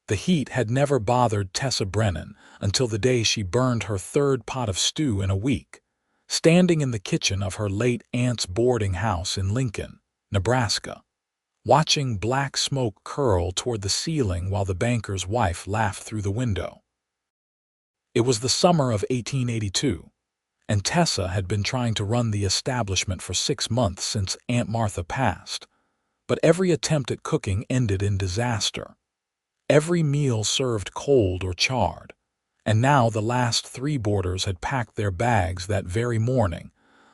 The heat had never bothered Tessa Brennan until the day she burned her third pot of stew in a week, standing in the kitchen of her late aunt's boarding house in Lincoln, Nebraska, watching black smoke curl toward the ceiling while the banker's wife laughed through the window. It was the summer of 1882, and Tessa had been trying to run the establishment for 6 months since Aunt Martha passed, but every attempt at cooking ended in disaster. Every meal served cold or charred, and now the last 3 boarders had packed their bags that very morning,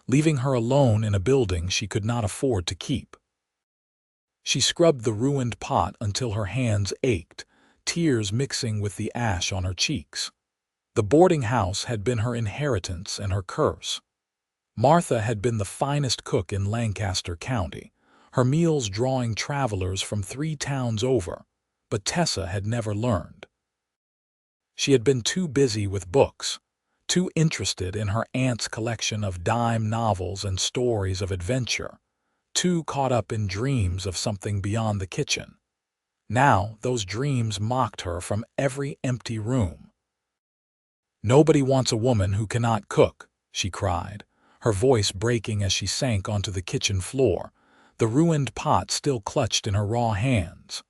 leaving her alone in a building she could not afford to keep. She scrubbed the ruined pot until her hands ached, tears mixing with the ash on her cheeks. The boarding house had been her inheritance and her curse. Martha had been the finest cook in Lancaster County, her meals drawing travelers from 3 towns over, but Tessa had never learned. She had been too busy with books, too interested in her aunt's collection of dime novels and stories of adventure, too caught up in dreams of something beyond the kitchen. Now those dreams mocked her from every empty room. "Nobody wants a woman who cannot cook," she cried, her voice breaking as she sank onto the kitchen floor, the ruined pot still clutched in her raw hands.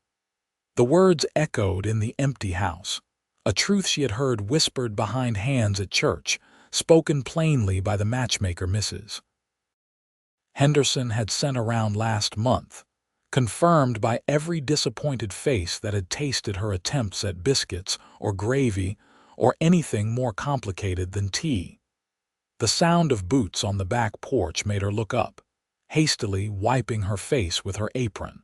The words echoed in the empty house, a truth she had heard whispered behind hands at church, spoken plainly by the matchmaker Mrs. Henderson had sent around last month, confirmed by every disappointed face that had tasted her attempts at biscuits or gravy or anything more complicated than tea. The sound of boots on the back porch made her look up, hastily wiping her face with her apron.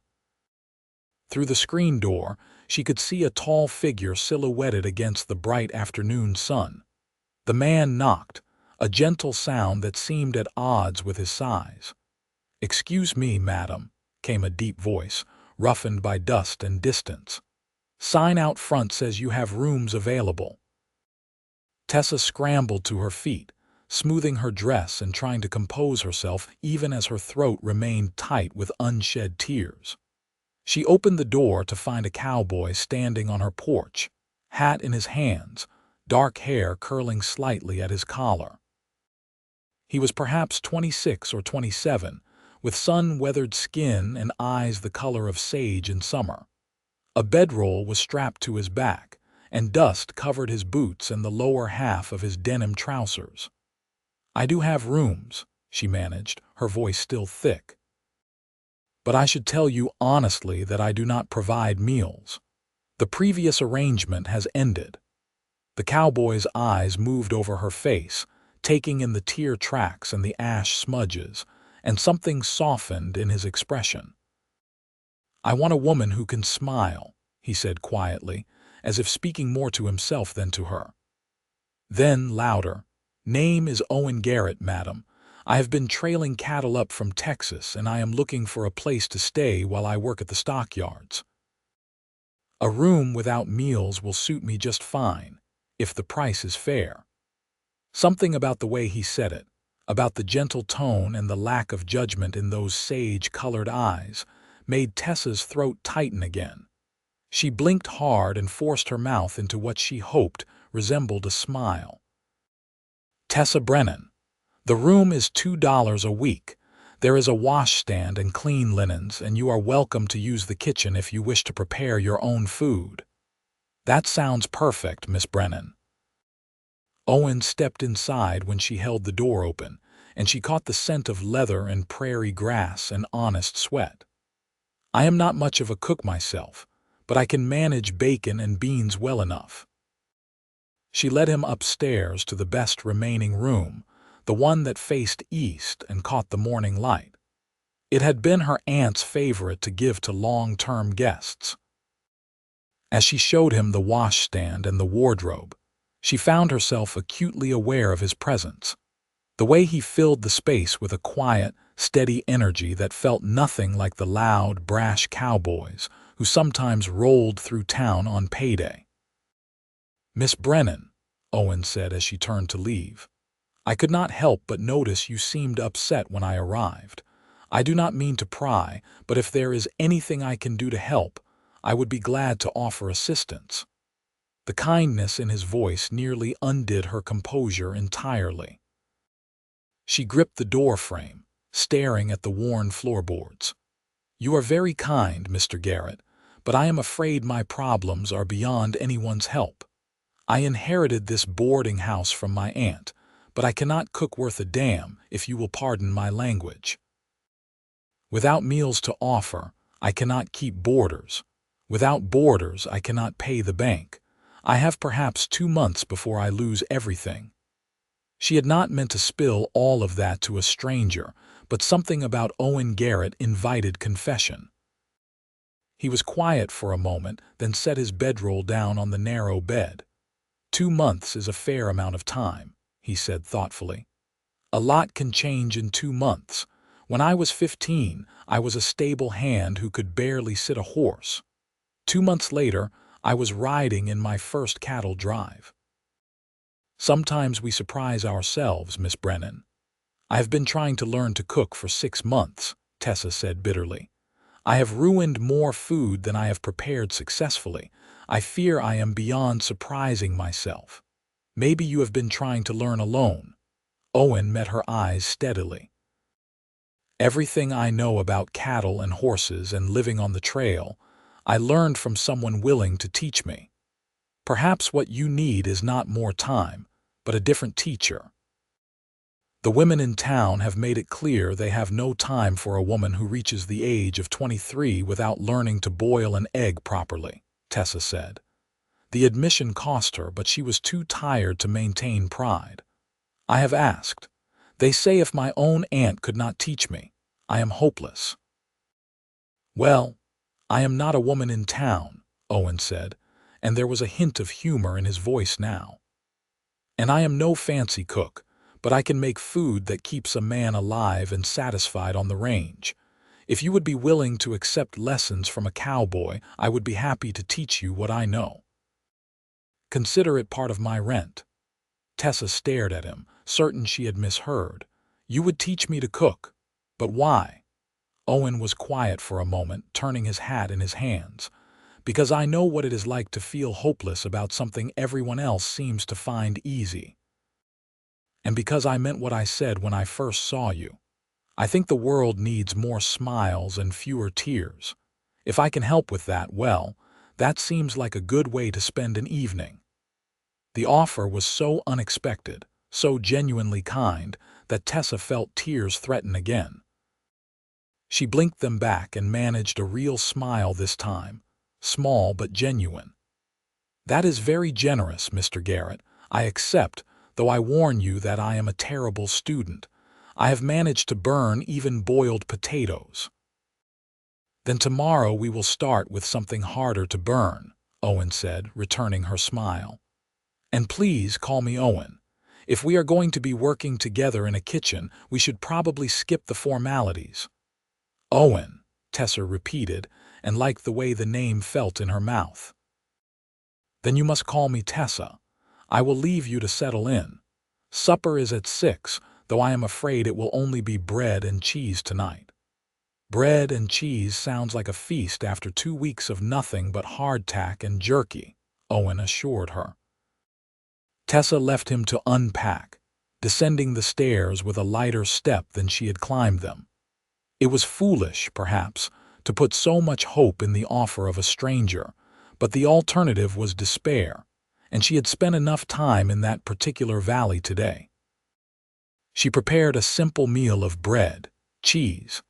Through the screen door, she could see a tall figure silhouetted against the bright afternoon sun. The man knocked, a gentle sound that seemed at odds with his size. "Excuse me, madam," came a deep voice, roughened by dust and distance. "Sign out front says you have rooms available." Tessa scrambled to her feet, smoothing her dress and trying to compose herself even as her throat remained tight with unshed tears. She opened the door to find a cowboy standing on her porch, hat in his hands, dark hair curling slightly at his collar. He was perhaps 26 or 27, with sun-weathered skin and eyes the color of sage in summer. A bedroll was strapped to his back, and dust covered his boots and the lower half of his denim trousers. "I do have rooms," she managed, her voice still thick. "But I should tell you honestly that I do not provide meals. The previous arrangement has ended." The cowboy's eyes moved over her face, taking in the tear tracks and the ash smudges, and something softened in his expression. "I want a woman who can smile," he said quietly, as if speaking more to himself than to her. Then, louder, "Name is Owen Garrett, madam. I have been trailing cattle up from Texas, and I am looking for a place to stay while I work at the stockyards. A room without meals will suit me just fine, if the price is fair." Something about the way he said it, about the gentle tone and the lack of judgment in those sage-colored eyes, made Tessa's throat tighten again. She blinked hard and forced her mouth into what she hoped resembled a smile. "Tessa Brennan. The room is $2 a week. There is a washstand and clean linens, and you are welcome to use the kitchen if you wish to prepare your own food." "That sounds perfect, Miss Brennan." Owen stepped inside when she held the door open, and she caught the scent of leather and prairie grass and honest sweat. "I am not much of a cook myself, but I can manage bacon and beans well enough." She led him upstairs to the best remaining room, the one that faced east and caught the morning light. It had been her aunt's favorite to give to long-term guests. As she showed him the washstand and the wardrobe, she found herself acutely aware of his presence. The way he filled the space with a quiet, steady energy that felt nothing like the loud, brash cowboys who sometimes rolled through town on payday. "Miss Brennan," Owen said as she turned to leave, "I could not help but notice you seemed upset when I arrived. I do not mean to pry, but if there is anything I can do to help, I would be glad to offer assistance." The kindness in his voice nearly undid her composure entirely. She gripped the door frame, staring at the worn floorboards. "You are very kind, Mr. Garrett, but I am afraid my problems are beyond anyone's help. I inherited this boarding house from my aunt, but I cannot cook worth a damn, if you will pardon my language. Without meals to offer, I cannot keep boarders. Without boarders, I cannot pay the bank. I have perhaps 2 months before I lose everything." She had not meant to spill all of that to a stranger, but something about Owen Garrett invited confession. He was quiet for a moment, then set his bedroll down on the narrow bed. 2 months is a fair amount of time," he said thoughtfully. "A lot can change in 2 months. When I was 15, I was a stable hand who could barely sit a horse. 2 months later, I was riding in my first cattle drive." "Sometimes we surprise ourselves, Miss Brennan." "I have been trying to learn to cook for 6 months, Tessa said bitterly. "I have ruined more food than I have prepared successfully. I fear I am beyond surprising myself." "Maybe you have been trying to learn alone." Owen met her eyes steadily. "Everything I know about cattle and horses and living on the trail, I learned from someone willing to teach me. Perhaps what you need is not more time, but a different teacher. The women in town have made it clear they have no time for a woman who reaches the age of 23 without learning to boil an egg properly," Tessa said. The admission cost her, but she was too tired to maintain pride. "I have asked. They say if my own aunt could not teach me, I am hopeless." "Well, I am not a woman in town," Owen said, and there was a hint of humor in his voice now. "And I am no fancy cook, but I can make food that keeps a man alive and satisfied on the range. If you would be willing to accept lessons from a cowboy, I would be happy to teach you what I know." "Consider it part of my rent." Tessa stared at him, certain she had misheard. "You would teach me to cook? But why?" Owen was quiet for a moment, turning his hat in his hands. "Because I know what it is like to feel hopeless about something everyone else seems to find easy. And because I meant what I said when I first saw you. I think the world needs more smiles and fewer tears. If I can help with that, well, that seems like a good way to spend an evening." The offer was so unexpected, so genuinely kind, that Tessa felt tears threaten again. She blinked them back and managed a real smile this time, small but genuine. "That is very generous, Mr. Garrett. I accept, though I warn you that I am a terrible student. I have managed to burn even boiled potatoes." "Then tomorrow we will start with something harder to burn," Owen said, returning her smile. "And please call me Owen. If we are going to be working together in a kitchen, we should probably skip the formalities." "Owen," Tessa repeated, and liked the way the name felt in her mouth. "Then you must call me Tessa. I will leave you to settle in. Supper is at 6, though I am afraid it will only be bread and cheese tonight." "Bread and cheese sounds like a feast after 2 weeks of nothing but hardtack and jerky," Owen assured her. Tessa left him to unpack, descending the stairs with a lighter step than she had climbed them. It was foolish, perhaps, to put so much hope in the offer of a stranger, but the alternative was despair, and she had spent enough time in that particular valley today. She prepared a simple meal of bread, cheese,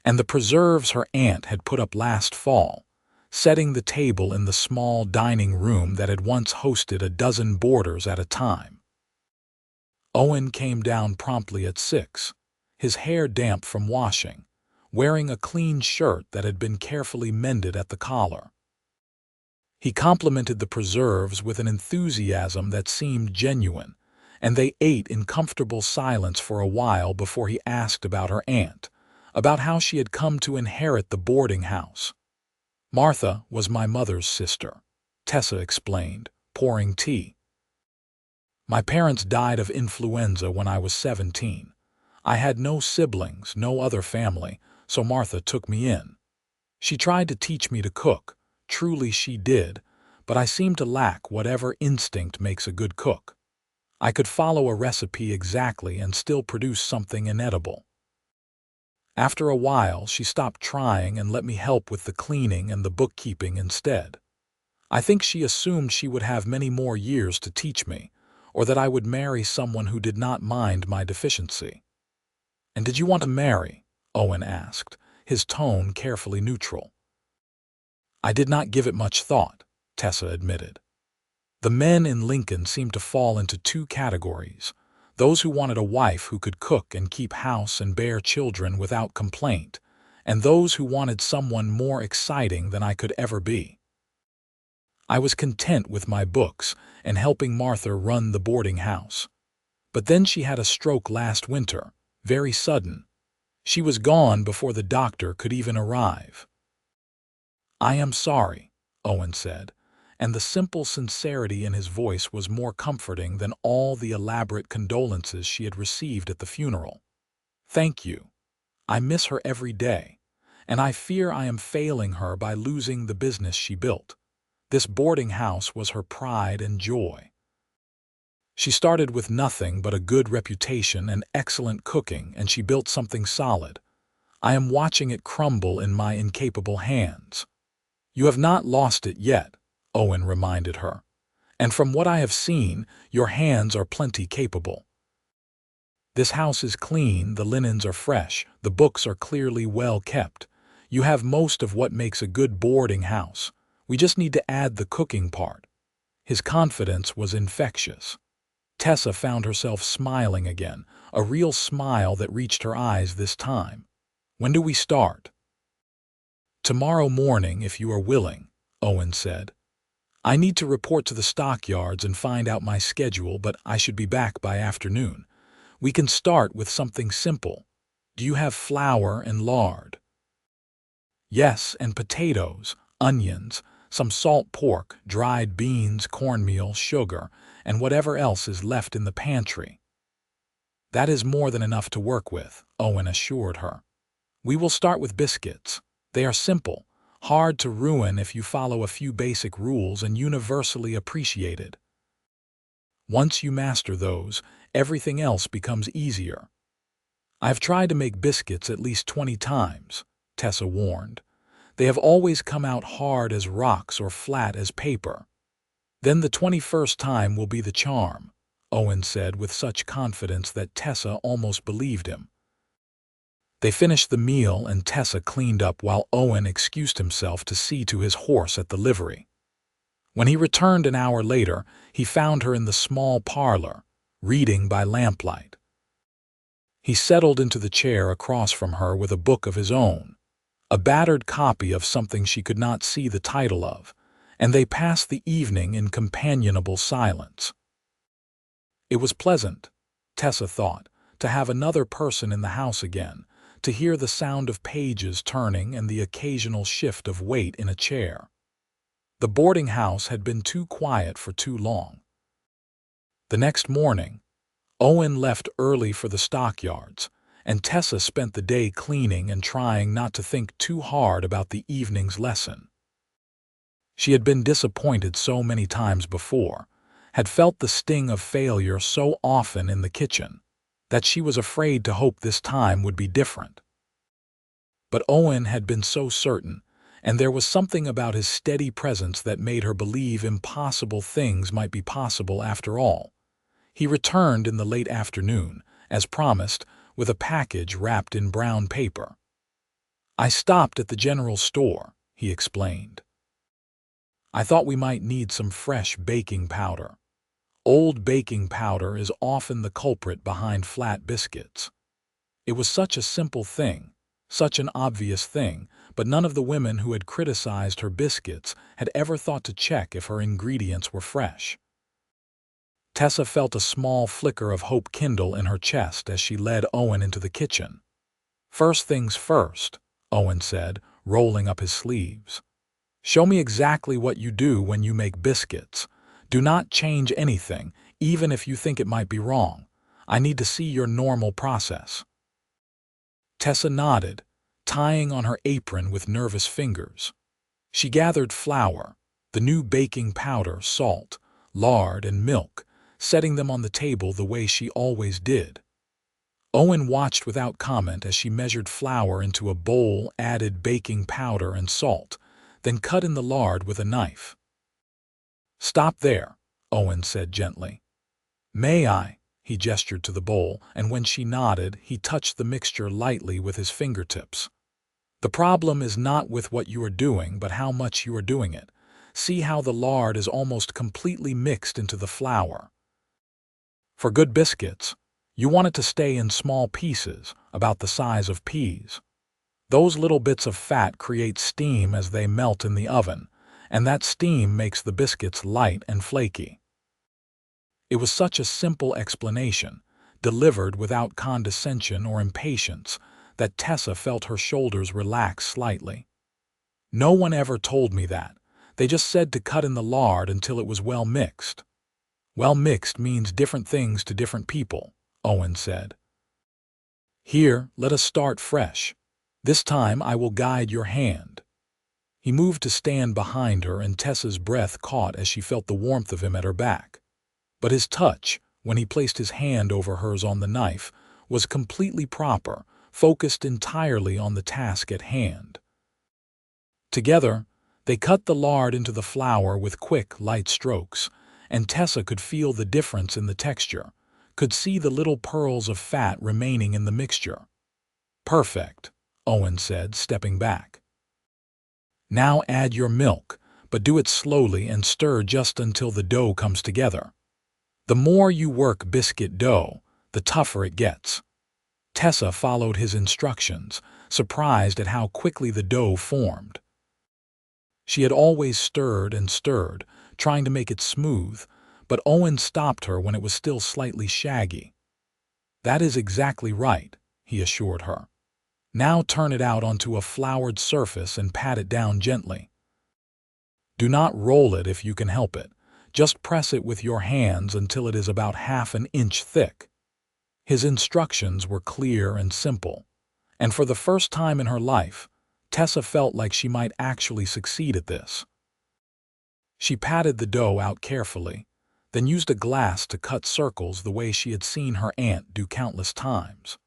and the preserves her aunt had put up last fall, setting the table in the small dining room that had once hosted a dozen boarders at a time. Owen came down promptly at 6, his hair damp from washing, wearing a clean shirt that had been carefully mended at the collar. He complimented the preserves with an enthusiasm that seemed genuine, and they ate in comfortable silence for a while before he asked about her aunt, about how she had come to inherit the boarding house. "Martha was my mother's sister," Tessa explained, pouring tea. "My parents died of influenza when I was 17. I had no siblings, no other family, so Martha took me in. She tried to teach me to cook, Truly she did, but I seemed to lack whatever instinct makes a good cook. I could follow a recipe exactly and still produce something inedible. After a while, she stopped trying and let me help with the cleaning and the bookkeeping instead. I think she assumed she would have many more years to teach me, or that I would marry someone who did not mind my deficiency. "And did you want to marry?" Owen asked, his tone carefully neutral. "I did not give it much thought," Tessa admitted. The men in Lincoln seemed to fall into two categories: those who wanted a wife who could cook and keep house and bear children without complaint, and those who wanted someone more exciting than I could ever be. I was content with my books and helping Martha run the boarding house. But then she had a stroke last winter, very sudden. She was gone before the doctor could even arrive. "I am sorry," Owen said, and the simple sincerity in his voice was more comforting than all the elaborate condolences she had received at the funeral. "Thank you. I miss her every day, and I fear I am failing her by losing the business she built. This boarding house was her pride and joy. She started with nothing but a good reputation and excellent cooking, and she built something solid. I am watching it crumble in my incapable hands." "You have not lost it yet," Owen reminded her. "And from what I have seen, your hands are plenty capable. This house is clean, the linens are fresh, the books are clearly well kept. You have most of what makes a good boarding house. We just need to add the cooking part." His confidence was infectious. Tessa found herself smiling again, a real smile that reached her eyes this time. "When do we start?" "Tomorrow morning, if you are willing," Owen said. "I need to report to the stockyards and find out my schedule, but I should be back by afternoon. We can start with something simple. Do you have flour and lard?" "Yes, and potatoes, onions, some salt pork, dried beans, cornmeal, sugar, and whatever else is left in the pantry." "That is more than enough to work with," Owen assured her. "We will start with biscuits. They are simple, hard to ruin if you follow a few basic rules, and universally appreciated. Once you master those, everything else becomes easier." "I have tried to make biscuits at least 20 times," Tessa warned. "They have always come out hard as rocks or flat as paper." "Then the 21st time will be the charm," Owen said with such confidence that Tessa almost believed him. They finished the meal and Tessa cleaned up while Owen excused himself to see to his horse at the livery. When he returned an hour later, he found her in the small parlor, reading by lamplight. He settled into the chair across from her with a book of his own, a battered copy of something she could not see the title of, and they passed the evening in companionable silence. It was pleasant, Tessa thought, to have another person in the house again, to hear the sound of pages turning and the occasional shift of weight in a chair. The boarding house had been too quiet for too long. The next morning, Owen left early for the stockyards, and Tessa spent the day cleaning and trying not to think too hard about the evening's lesson. She had been disappointed so many times before, had felt the sting of failure so often in the kitchen, that she was afraid to hope this time would be different. But Owen had been so certain, and there was something about his steady presence that made her believe impossible things might be possible after all. He returned in the late afternoon, as promised, with a package wrapped in brown paper. "I stopped at the general store," he explained. "I thought we might need some fresh baking powder. Old baking powder is often the culprit behind flat biscuits." It was such a simple thing, such an obvious thing, but none of the women who had criticized her biscuits had ever thought to check if her ingredients were fresh. Tessa felt a small flicker of hope kindle in her chest as she led Owen into the kitchen. "First things first," Owen said, rolling up his sleeves. "Show me exactly what you do when you make biscuits. Do not change anything, even if you think it might be wrong. I need to see your normal process." Tessa nodded, tying on her apron with nervous fingers. She gathered flour, the new baking powder, salt, lard, and milk, setting them on the table the way she always did. Owen watched without comment as she measured flour into a bowl, added baking powder and salt, then cut in the lard with a knife. "Stop there," Owen said gently. "May I?" He gestured to the bowl, and when she nodded, he touched the mixture lightly with his fingertips. "The problem is not with what you are doing, but how much you are doing it. See how the lard is almost completely mixed into the flour. For good biscuits, you want it to stay in small pieces, about the size of peas. Those little bits of fat create steam as they melt in the oven, and that steam makes the biscuits light and flaky." It was such a simple explanation, delivered without condescension or impatience, that Tessa felt her shoulders relax slightly. "No one ever told me that. They just said to cut in the lard until it was well mixed." "Well mixed means different things to different people," Owen said. "Here, let us start fresh. This time I will guide your hand." He moved to stand behind her, and Tessa's breath caught as she felt the warmth of him at her back. But his touch, when he placed his hand over hers on the knife, was completely proper, focused entirely on the task at hand. Together, they cut the lard into the flour with quick, light strokes, and Tessa could feel the difference in the texture, could see the little pearls of fat remaining in the mixture. "Perfect," Owen said, stepping back. "Now add your milk, but do it slowly and stir just until the dough comes together. The more you work biscuit dough, the tougher it gets." Tessa followed his instructions, surprised at how quickly the dough formed. She had always stirred and stirred, trying to make it smooth, but Owen stopped her when it was still slightly shaggy. "That is exactly right," he assured her. "Now turn it out onto a floured surface and pat it down gently. Do not roll it if you can help it. Just press it with your hands until it is about half an inch thick." His instructions were clear and simple, and for the first time in her life, Tessa felt like she might actually succeed at this. She patted the dough out carefully, then used a glass to cut circles the way she had seen her aunt do countless times.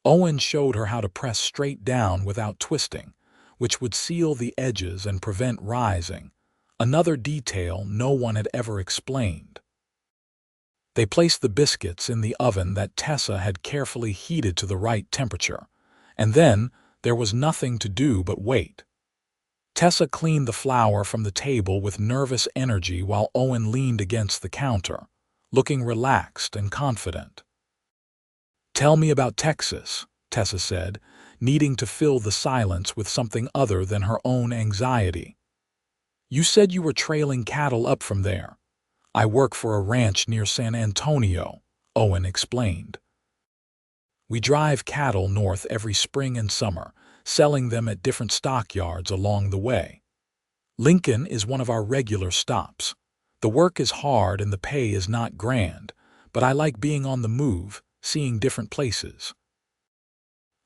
Owen showed her how to press straight down without twisting, which would seal the edges and prevent rising, another detail no one had ever explained. They placed the biscuits in the oven that Tessa had carefully heated to the right temperature, and then there was nothing to do but wait. Tessa cleaned the flour from the table with nervous energy while Owen leaned against the counter, looking relaxed and confident. "Tell me about Texas," Tessa said, needing to fill the silence with something other than her own anxiety. "You said you were trailing cattle up from there." "I work for a ranch near San Antonio," Owen explained. "We drive cattle north every spring and summer, selling them at different stockyards along the way. Lincoln is one of our regular stops. The work is hard and the pay is not grand, but I like being on the move, seeing different places.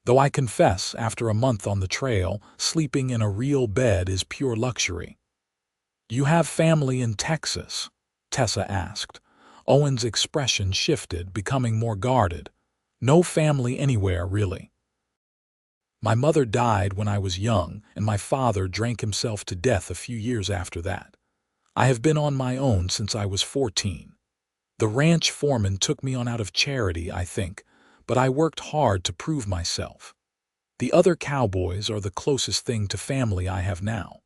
Though I confess, after a month on the trail, sleeping in a real bed is pure luxury." "You have family in Texas?" Tessa asked. Owen's expression shifted, becoming more guarded. "No family anywhere, really. My mother died when I was young, and my father drank himself to death a few years after that. I have been on my own since I was 14. The ranch foreman took me on out of charity, I think, but I worked hard to prove myself. The other cowboys are the closest thing to family I have now."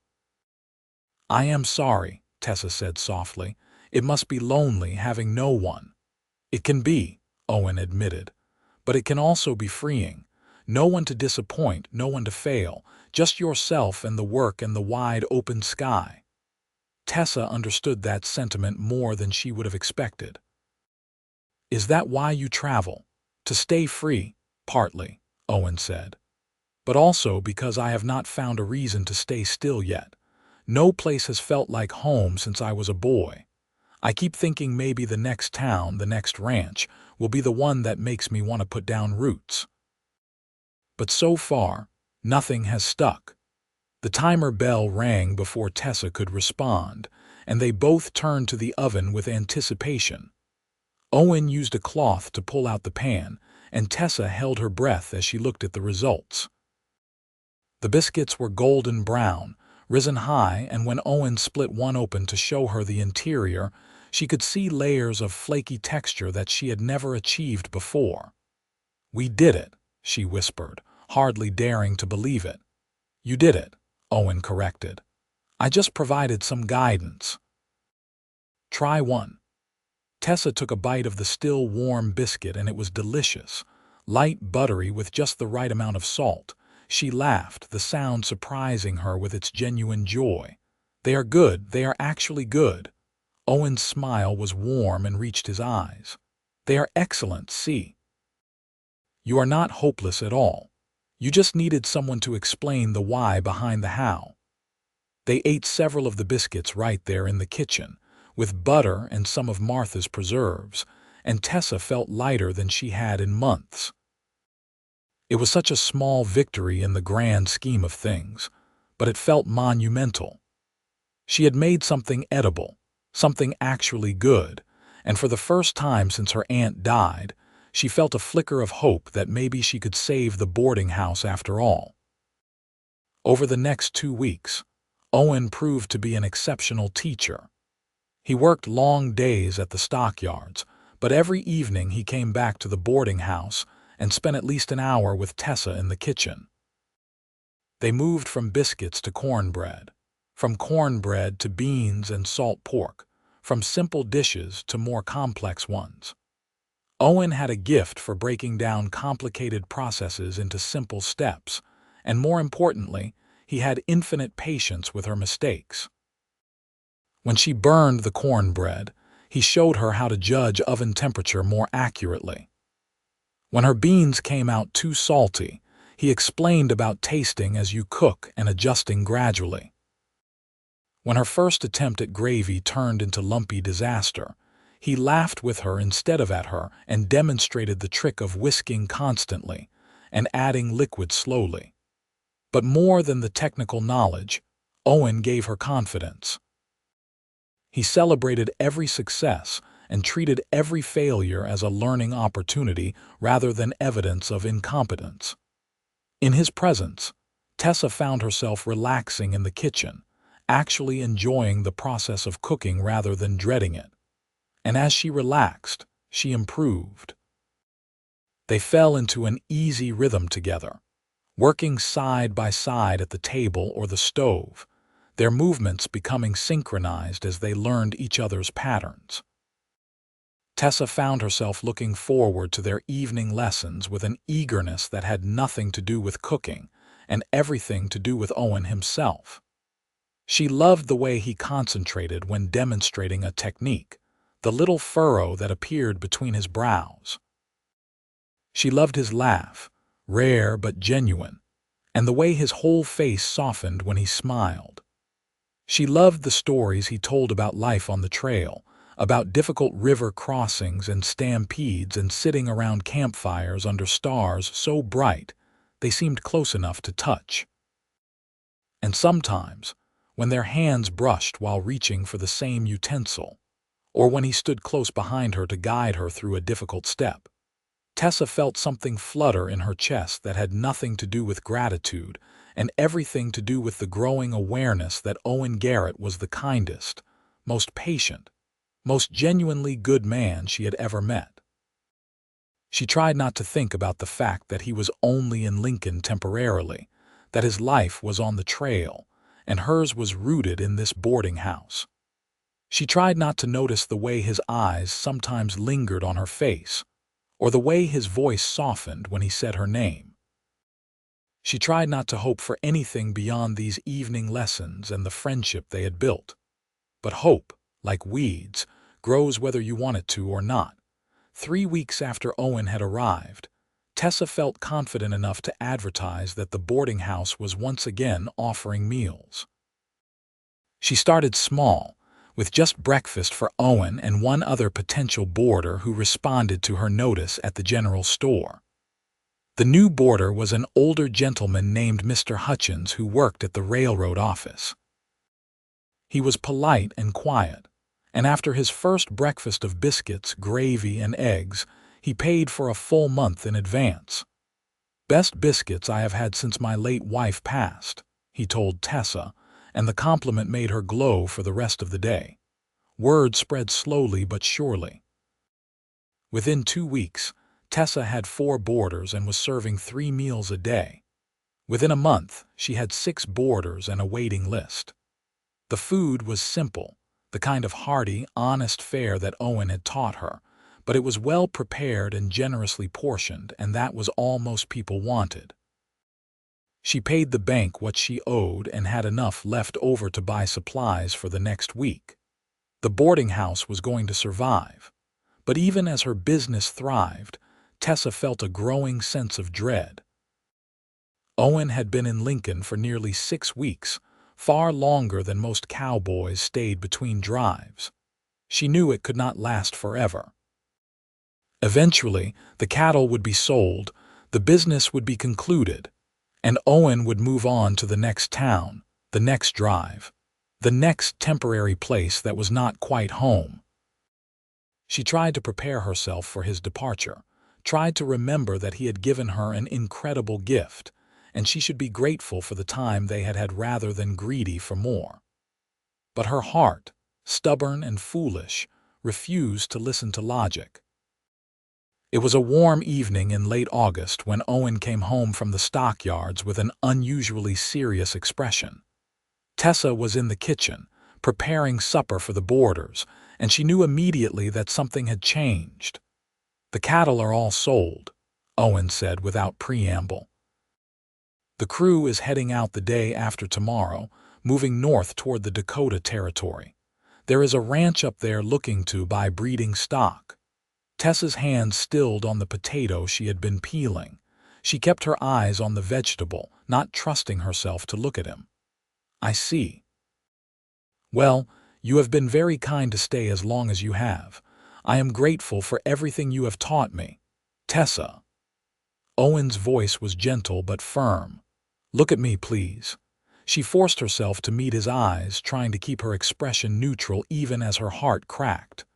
"I am sorry," Tessa said softly. "It must be lonely having no one." "It can be," Owen admitted, "but it can also be freeing. No one to disappoint, no one to fail, just yourself and the work and the wide open sky." Tessa understood that sentiment more than she would have expected. "Is that why you travel? To stay free?" "Partly," Owen said. "But also because I have not found a reason to stay still yet. No place has felt like home since I was a boy. I keep thinking maybe the next town, the next ranch, will be the one that makes me want to put down roots. But so far, nothing has stuck." The timer bell rang before Tessa could respond, and they both turned to the oven with anticipation. Owen used a cloth to pull out the pan, and Tessa held her breath as she looked at the results. The biscuits were golden brown, risen high, and when Owen split one open to show her the interior, she could see layers of flaky texture that she had never achieved before. "We did it," she whispered, hardly daring to believe it. "You did it," Owen corrected. "I just provided some guidance." "Try one." Tessa took a bite of the still warm biscuit, and it was delicious, light, buttery, with just the right amount of salt. She laughed, the sound surprising her with its genuine joy. "They are good, they are actually good." Owen's smile was warm and reached his eyes. "They are excellent, see. You are not hopeless at all. You just needed someone to explain the why behind the how." They ate several of the biscuits right there in the kitchen, with butter and some of Martha's preserves, and Tessa felt lighter than she had in months. It was such a small victory in the grand scheme of things, but it felt monumental. She had made something edible, something actually good, and for the first time since her aunt died, she felt a flicker of hope that maybe she could save the boarding house after all. Over the next 2 weeks, Owen proved to be an exceptional teacher. He worked long days at the stockyards, but every evening he came back to the boarding house and spent at least an hour with Tessa in the kitchen. They moved from biscuits to cornbread, from cornbread to beans and salt pork, from simple dishes to more complex ones. Owen had a gift for breaking down complicated processes into simple steps, and more importantly, he had infinite patience with her mistakes. When she burned the cornbread, he showed her how to judge oven temperature more accurately. When her beans came out too salty, he explained about tasting as you cook and adjusting gradually. When her first attempt at gravy turned into lumpy disaster, he laughed with her instead of at her and demonstrated the trick of whisking constantly and adding liquid slowly. But more than the technical knowledge, Owen gave her confidence. He celebrated every success and treated every failure as a learning opportunity rather than evidence of incompetence. In his presence, Tessa found herself relaxing in the kitchen, actually enjoying the process of cooking rather than dreading it. And as she relaxed, she improved. They fell into an easy rhythm together, working side by side at the table or the stove, their movements becoming synchronized as they learned each other's patterns. Tessa found herself looking forward to their evening lessons with an eagerness that had nothing to do with cooking and everything to do with Owen himself. She loved the way he concentrated when demonstrating a technique, the little furrow that appeared between his brows. She loved his laugh, rare but genuine, and the way his whole face softened when he smiled. She loved the stories he told about life on the trail, about difficult river crossings and stampedes and sitting around campfires under stars so bright they seemed close enough to touch. And sometimes, when their hands brushed while reaching for the same utensil, or when he stood close behind her to guide her through a difficult step, Tessa felt something flutter in her chest that had nothing to do with gratitude and everything to do with the growing awareness that Owen Garrett was the kindest, most patient, most genuinely good man she had ever met. She tried not to think about the fact that he was only in Lincoln temporarily, that his life was on the trail, and hers was rooted in this boarding house. She tried not to notice the way his eyes sometimes lingered on her face, or the way his voice softened when he said her name. She tried not to hope for anything beyond these evening lessons and the friendship they had built. But hope, like weeds, grows whether you want it to or not. 3 weeks after Owen had arrived, Tessa felt confident enough to advertise that the boarding house was once again offering meals. She started small, with just breakfast for Owen and one other potential boarder who responded to her notice at the general store. The new boarder was an older gentleman named Mr. Hutchins who worked at the railroad office. He was polite and quiet, and after his first breakfast of biscuits, gravy, and eggs, he paid for a full month in advance. "Best biscuits I have had since my late wife passed," he told Tessa, and the compliment made her glow for the rest of the day. Word spread slowly but surely. Within 2 weeks, Tessa had 4 boarders and was serving 3 meals a day. Within a month, she had 6 boarders and a waiting list. The food was simple, the kind of hearty, honest fare that Owen had taught her, but it was well prepared and generously portioned, and that was all most people wanted. She paid the bank what she owed and had enough left over to buy supplies for the next week. The boarding house was going to survive, but even as her business thrived, Tessa felt a growing sense of dread. Owen had been in Lincoln for nearly 6 weeks, far longer than most cowboys stayed between drives. She knew it could not last forever. Eventually, the cattle would be sold, the business would be concluded, and Owen would move on to the next town, the next drive, the next temporary place that was not quite home. She tried to prepare herself for his departure, tried to remember that he had given her an incredible gift, and she should be grateful for the time they had had rather than greedy for more. But her heart, stubborn and foolish, refused to listen to logic. It was a warm evening in late August when Owen came home from the stockyards with an unusually serious expression. Tessa was in the kitchen, preparing supper for the boarders, and she knew immediately that something had changed. "The cattle are all sold," Owen said without preamble. "The crew is heading out the day after tomorrow, moving north toward the Dakota Territory. There is a ranch up there looking to buy breeding stock." Tessa's hand stilled on the potato she had been peeling. She kept her eyes on the vegetable, not trusting herself to look at him. "I see. Well, you have been very kind to stay as long as you have. I am grateful for everything you have taught me, Tessa." Owen's voice was gentle but firm. "Look at me, please." She forced herself to meet his eyes, trying to keep her expression neutral even as her heart cracked.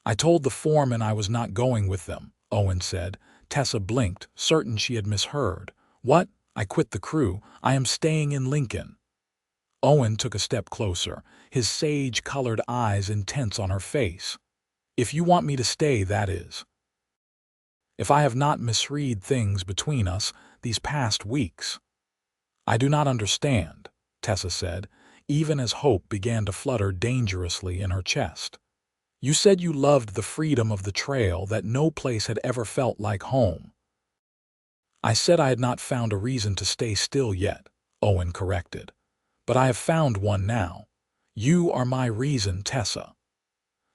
"I told the foreman I was not going with them," Owen said. Tessa blinked, certain she had misheard. "What? I quit the crew. I am staying in Lincoln." Owen took a step closer, his sage-colored eyes intense on her face. "If you want me to stay, that is. If I have not misread things between us these past weeks." "I do not understand," Tessa said, even as hope began to flutter dangerously in her chest. "You said you loved the freedom of the trail, that no place had ever felt like home." "I said I had not found a reason to stay still yet," Owen corrected. "But I have found one now. You are my reason, Tessa.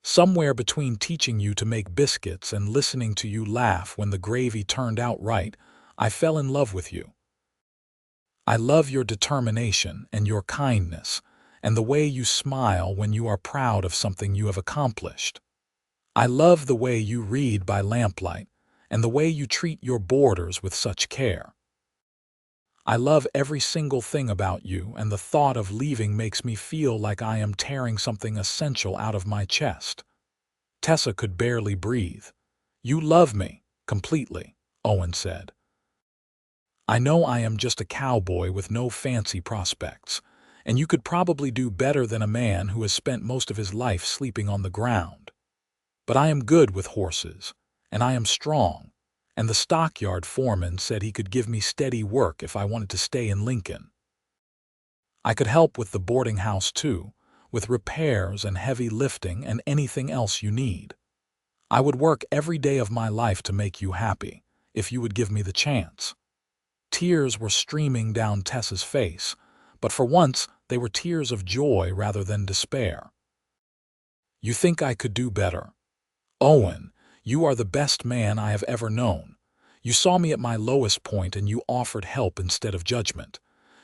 Somewhere between teaching you to make biscuits and listening to you laugh when the gravy turned out right, I fell in love with you. I love your determination and your kindness, and the way you smile when you are proud of something you have accomplished. I love the way you read by lamplight, and the way you treat your boarders with such care. I love every single thing about you, and the thought of leaving makes me feel like I am tearing something essential out of my chest." Tessa could barely breathe. "You love me, completely," Owen said. "I know I am just a cowboy with no fancy prospects, and you could probably do better than a man who has spent most of his life sleeping on the ground. But I am good with horses, and I am strong, and the stockyard foreman said he could give me steady work if I wanted to stay in Lincoln. I could help with the boarding house too, with repairs and heavy lifting and anything else you need. I would work every day of my life to make you happy, if you would give me the chance." Tears were streaming down Tessa's face, but for once they were tears of joy rather than despair. "You think I could do better? Owen, you are the best man I have ever known. You saw me at my lowest point and you offered help instead of judgment.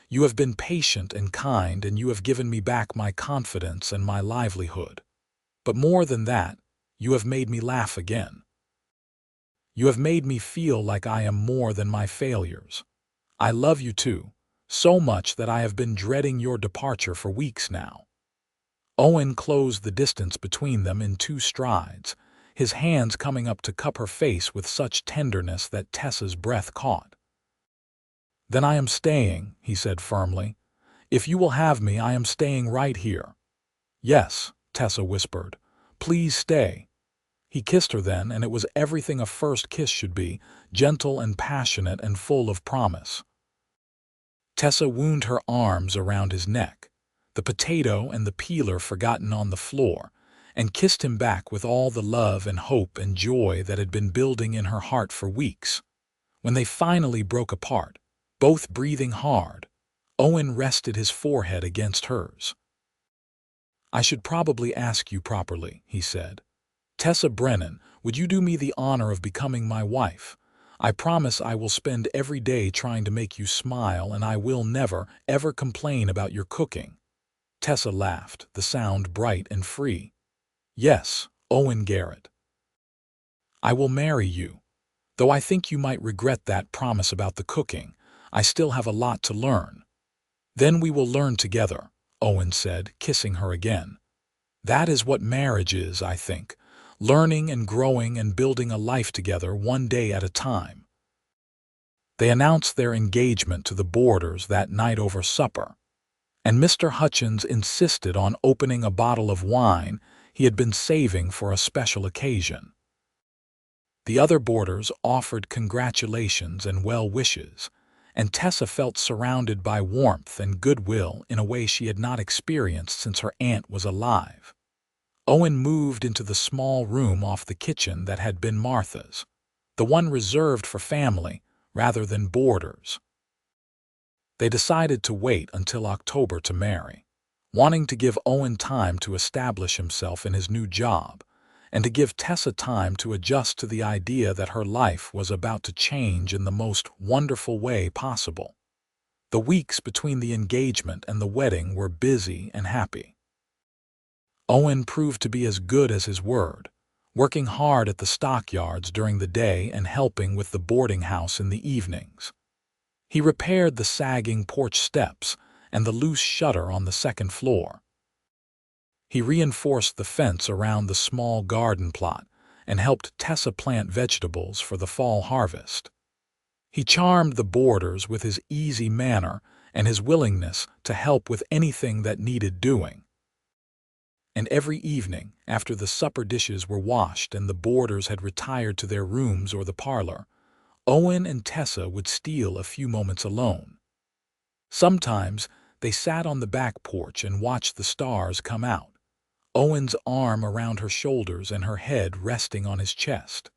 You have been patient and kind, and you have given me back my confidence and my livelihood. But more than that, you have made me laugh again. You have made me feel like I am more than my failures. I love you too, so much that I have been dreading your departure for weeks now." Owen closed the distance between them in 2 strides, his hands coming up to cup her face with such tenderness that Tessa's breath caught. "Then I am staying," he said firmly. "If you will have me, I am staying right here." "Yes," Tessa whispered. "Please stay." He kissed her then, and it was everything a first kiss should be, gentle and passionate and full of promise. Tessa wound her arms around his neck, the potato and the peeler forgotten on the floor, and kissed him back with all the love and hope and joy that had been building in her heart for weeks. When they finally broke apart, both breathing hard, Owen rested his forehead against hers. "I should probably ask you properly," he said. "Tessa Brennan, would you do me the honor of becoming my wife? I promise I will spend every day trying to make you smile, and I will never, ever complain about your cooking." Tessa laughed, the sound bright and free. "Yes, Owen Garrett. I will marry you. Though I think you might regret that promise about the cooking, I still have a lot to learn." "Then we will learn together," Owen said, kissing her again. "That is what marriage is, I think. Learning and growing and building a life together one day at a time." They announced their engagement to the boarders that night over supper, and Mr. Hutchins insisted on opening a bottle of wine he had been saving for a special occasion. The other boarders offered congratulations and well wishes, and Tessa felt surrounded by warmth and goodwill in a way she had not experienced since her aunt was alive. Owen moved into the small room off the kitchen that had been Martha's, the one reserved for family rather than boarders. They decided to wait until October to marry, wanting to give Owen time to establish himself in his new job, and to give Tessa time to adjust to the idea that her life was about to change in the most wonderful way possible. The weeks between the engagement and the wedding were busy and happy. Owen proved to be as good as his word, working hard at the stockyards during the day and helping with the boarding house in the evenings. He repaired the sagging porch steps and the loose shutter on the second floor. He reinforced the fence around the small garden plot and helped Tessa plant vegetables for the fall harvest. He charmed the boarders with his easy manner and his willingness to help with anything that needed doing. And every evening, after the supper dishes were washed and the boarders had retired to their rooms or the parlor, Owen and Tessa would steal a few moments alone. Sometimes they sat on the back porch and watched the stars come out, Owen's arm around her shoulders and her head resting on his chest.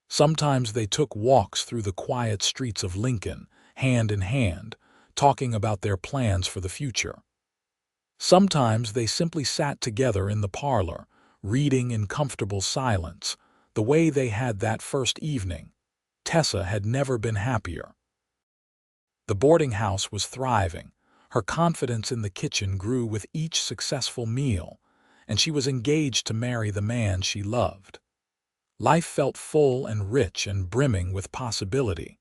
Sometimes they took walks through the quiet streets of Lincoln, hand in hand, talking about their plans for the future. Sometimes they simply sat together in the parlor, reading in comfortable silence, the way they had that first evening. Tessa had never been happier. The boarding house was thriving. Her confidence in the kitchen grew with each successful meal, and she was engaged to marry the man she loved. Life felt full and rich and brimming with possibility.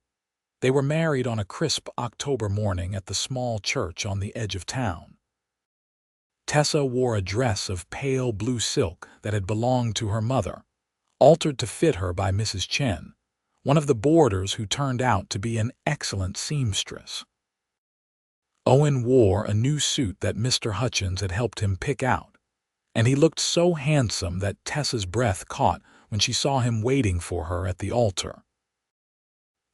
They were married on a crisp October morning at the small church on the edge of town. Tessa wore a dress of pale blue silk that had belonged to her mother, altered to fit her by Mrs. Chen, one of the boarders who turned out to be an excellent seamstress. Owen wore a new suit that Mr. Hutchins had helped him pick out, and he looked so handsome that Tessa's breath caught when she saw him waiting for her at the altar.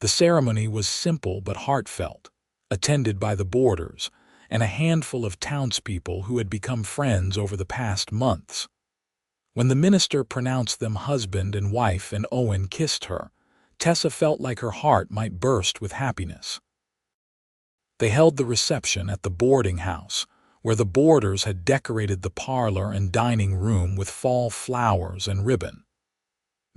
The ceremony was simple but heartfelt, attended by the boarders and a handful of townspeople who had become friends over the past months. When the minister pronounced them husband and wife and Owen kissed her, Tessa felt like her heart might burst with happiness. They held the reception at the boarding house, where the boarders had decorated the parlor and dining room with fall flowers and ribbon.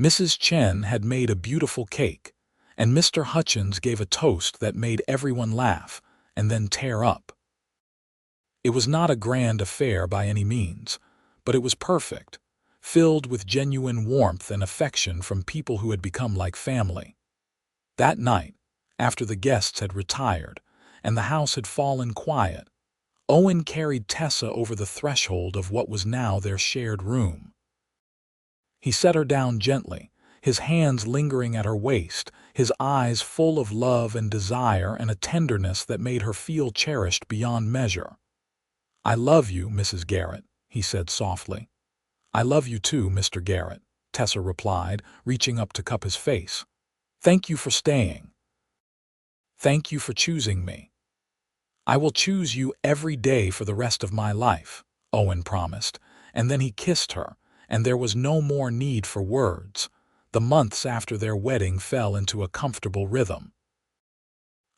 Mrs. Chen had made a beautiful cake, and Mr. Hutchins gave a toast that made everyone laugh and then tear up. It was not a grand affair by any means, but it was perfect, filled with genuine warmth and affection from people who had become like family. That night, after the guests had retired and the house had fallen quiet, Owen carried Tessa over the threshold of what was now their shared room. He set her down gently, his hands lingering at her waist, his eyes full of love and desire and a tenderness that made her feel cherished beyond measure. "I love you, Mrs. Garrett," he said softly. "I love you too, Mr. Garrett," Tessa replied, reaching up to cup his face. "Thank you for staying. Thank you for choosing me." "I will choose you every day for the rest of my life," Owen promised, and then he kissed her, and there was no more need for words. The months after their wedding fell into a comfortable rhythm.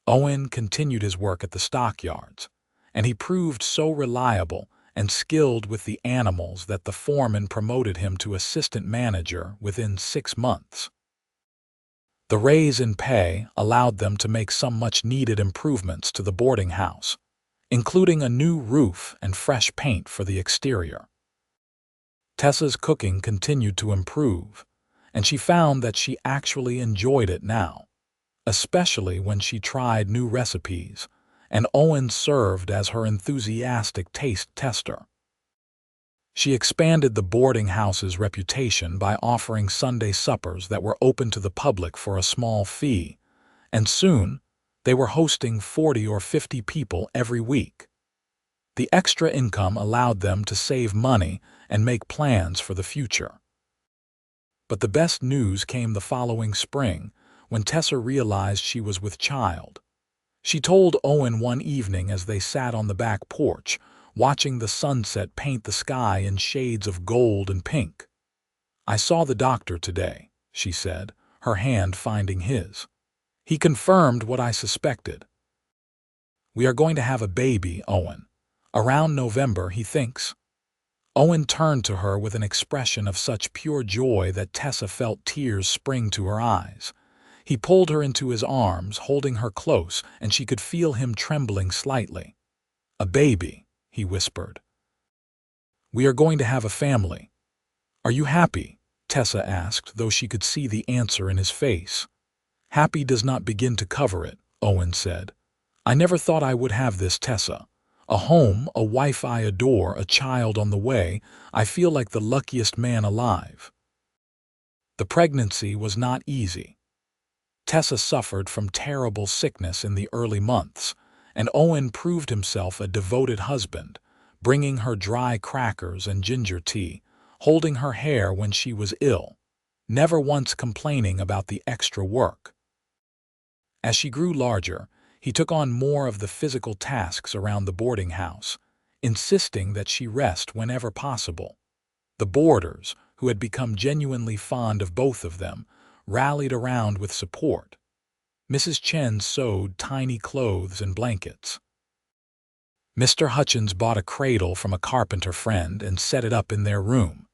Owen continued his work at the stockyards, and he proved so reliable and skilled with the animals that the foreman promoted him to assistant manager within 6 months. The raise in pay allowed them to make some much-needed improvements to the boarding house, including a new roof and fresh paint for the exterior. Tessa's cooking continued to improve, and she found that she actually enjoyed it now, especially when she tried new recipes, and Owen served as her enthusiastic taste tester. She expanded the boarding house's reputation by offering Sunday suppers that were open to the public for a small fee, and soon they were hosting 40 or 50 people every week. The extra income allowed them to save money and make plans for the future. But the best news came the following spring, when Tessa realized she was with child. She told Owen one evening as they sat on the back porch, watching the sunset paint the sky in shades of gold and pink. "I saw the doctor today," she said, her hand finding his. "He confirmed what I suspected. We are going to have a baby, Owen. Around November, he thinks." Owen turned to her with an expression of such pure joy that Tessa felt tears spring to her eyes. He pulled her into his arms, holding her close, and she could feel him trembling slightly. "A baby," he whispered. "We are going to have a family. Are you happy?" Tessa asked, though she could see the answer in his face. "Happy does not begin to cover it," Owen said. "I never thought I would have this, Tessa. A home, a wife I adore, a child on the way. I feel like the luckiest man alive." The pregnancy was not easy. Tessa suffered from terrible sickness in the early months, and Owen proved himself a devoted husband, bringing her dry crackers and ginger tea, holding her hair when she was ill, never once complaining about the extra work. As she grew larger, he took on more of the physical tasks around the boarding house, insisting that she rest whenever possible. The boarders, who had become genuinely fond of both of them, rallied around with support. Mrs. Chen sewed tiny clothes and blankets. Mr. Hutchins bought a cradle from a carpenter friend and set it up in their room.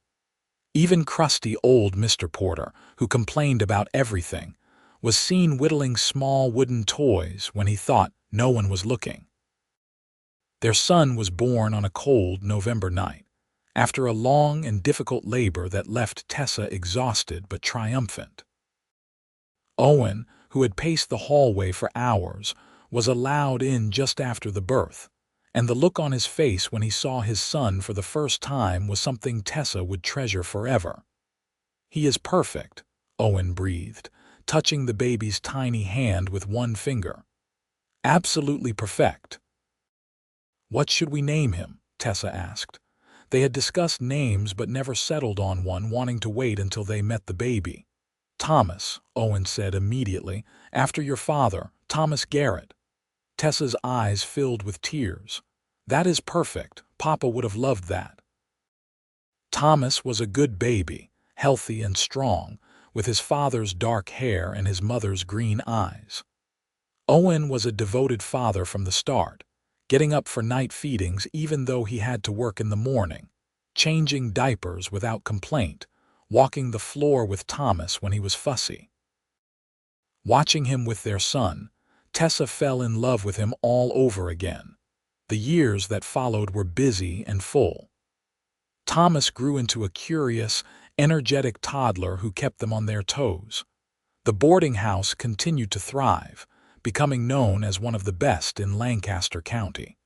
Even crusty old Mr. Porter, who complained about everything, was seen whittling small wooden toys when he thought no one was looking. Their son was born on a cold November night, after a long and difficult labor that left Tessa exhausted but triumphant. Owen, who had paced the hallway for hours, was allowed in just after the birth, and the look on his face when he saw his son for the first time was something Tessa would treasure forever. "He is perfect," Owen breathed, touching the baby's tiny hand with one finger. "Absolutely perfect." "What should we name him?" Tessa asked. They had discussed names but never settled on one, wanting to wait until they met the baby. "Thomas," Owen said immediately, "after your father, Thomas Garrett." Tessa's eyes filled with tears. "That is perfect. Papa would have loved that." Thomas was a good baby, healthy and strong, with his father's dark hair and his mother's green eyes. Owen was a devoted father from the start, getting up for night feedings even though he had to work in the morning, changing diapers without complaint, walking the floor with Thomas when he was fussy. Watching him with their son, Tessa fell in love with him all over again. The years that followed were busy and full. Thomas grew into a curious, energetic toddler who kept them on their toes. The boarding house continued to thrive, becoming known as one of the best in Lancaster County.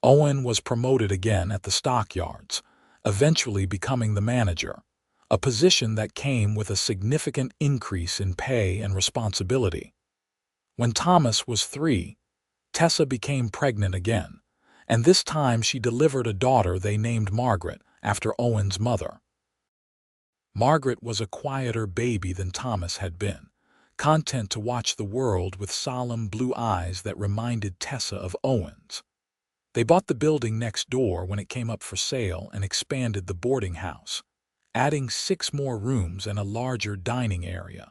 Owen was promoted again at the stockyards, eventually becoming the manager, a position that came with a significant increase in pay and responsibility. When Thomas was 3, Tessa became pregnant again, and this time she delivered a daughter they named Margaret after Owen's mother. Margaret was a quieter baby than Thomas had been, content to watch the world with solemn blue eyes that reminded Tessa of Owen's. They bought the building next door when it came up for sale and expanded the boarding house, adding 6 more rooms and a larger dining area.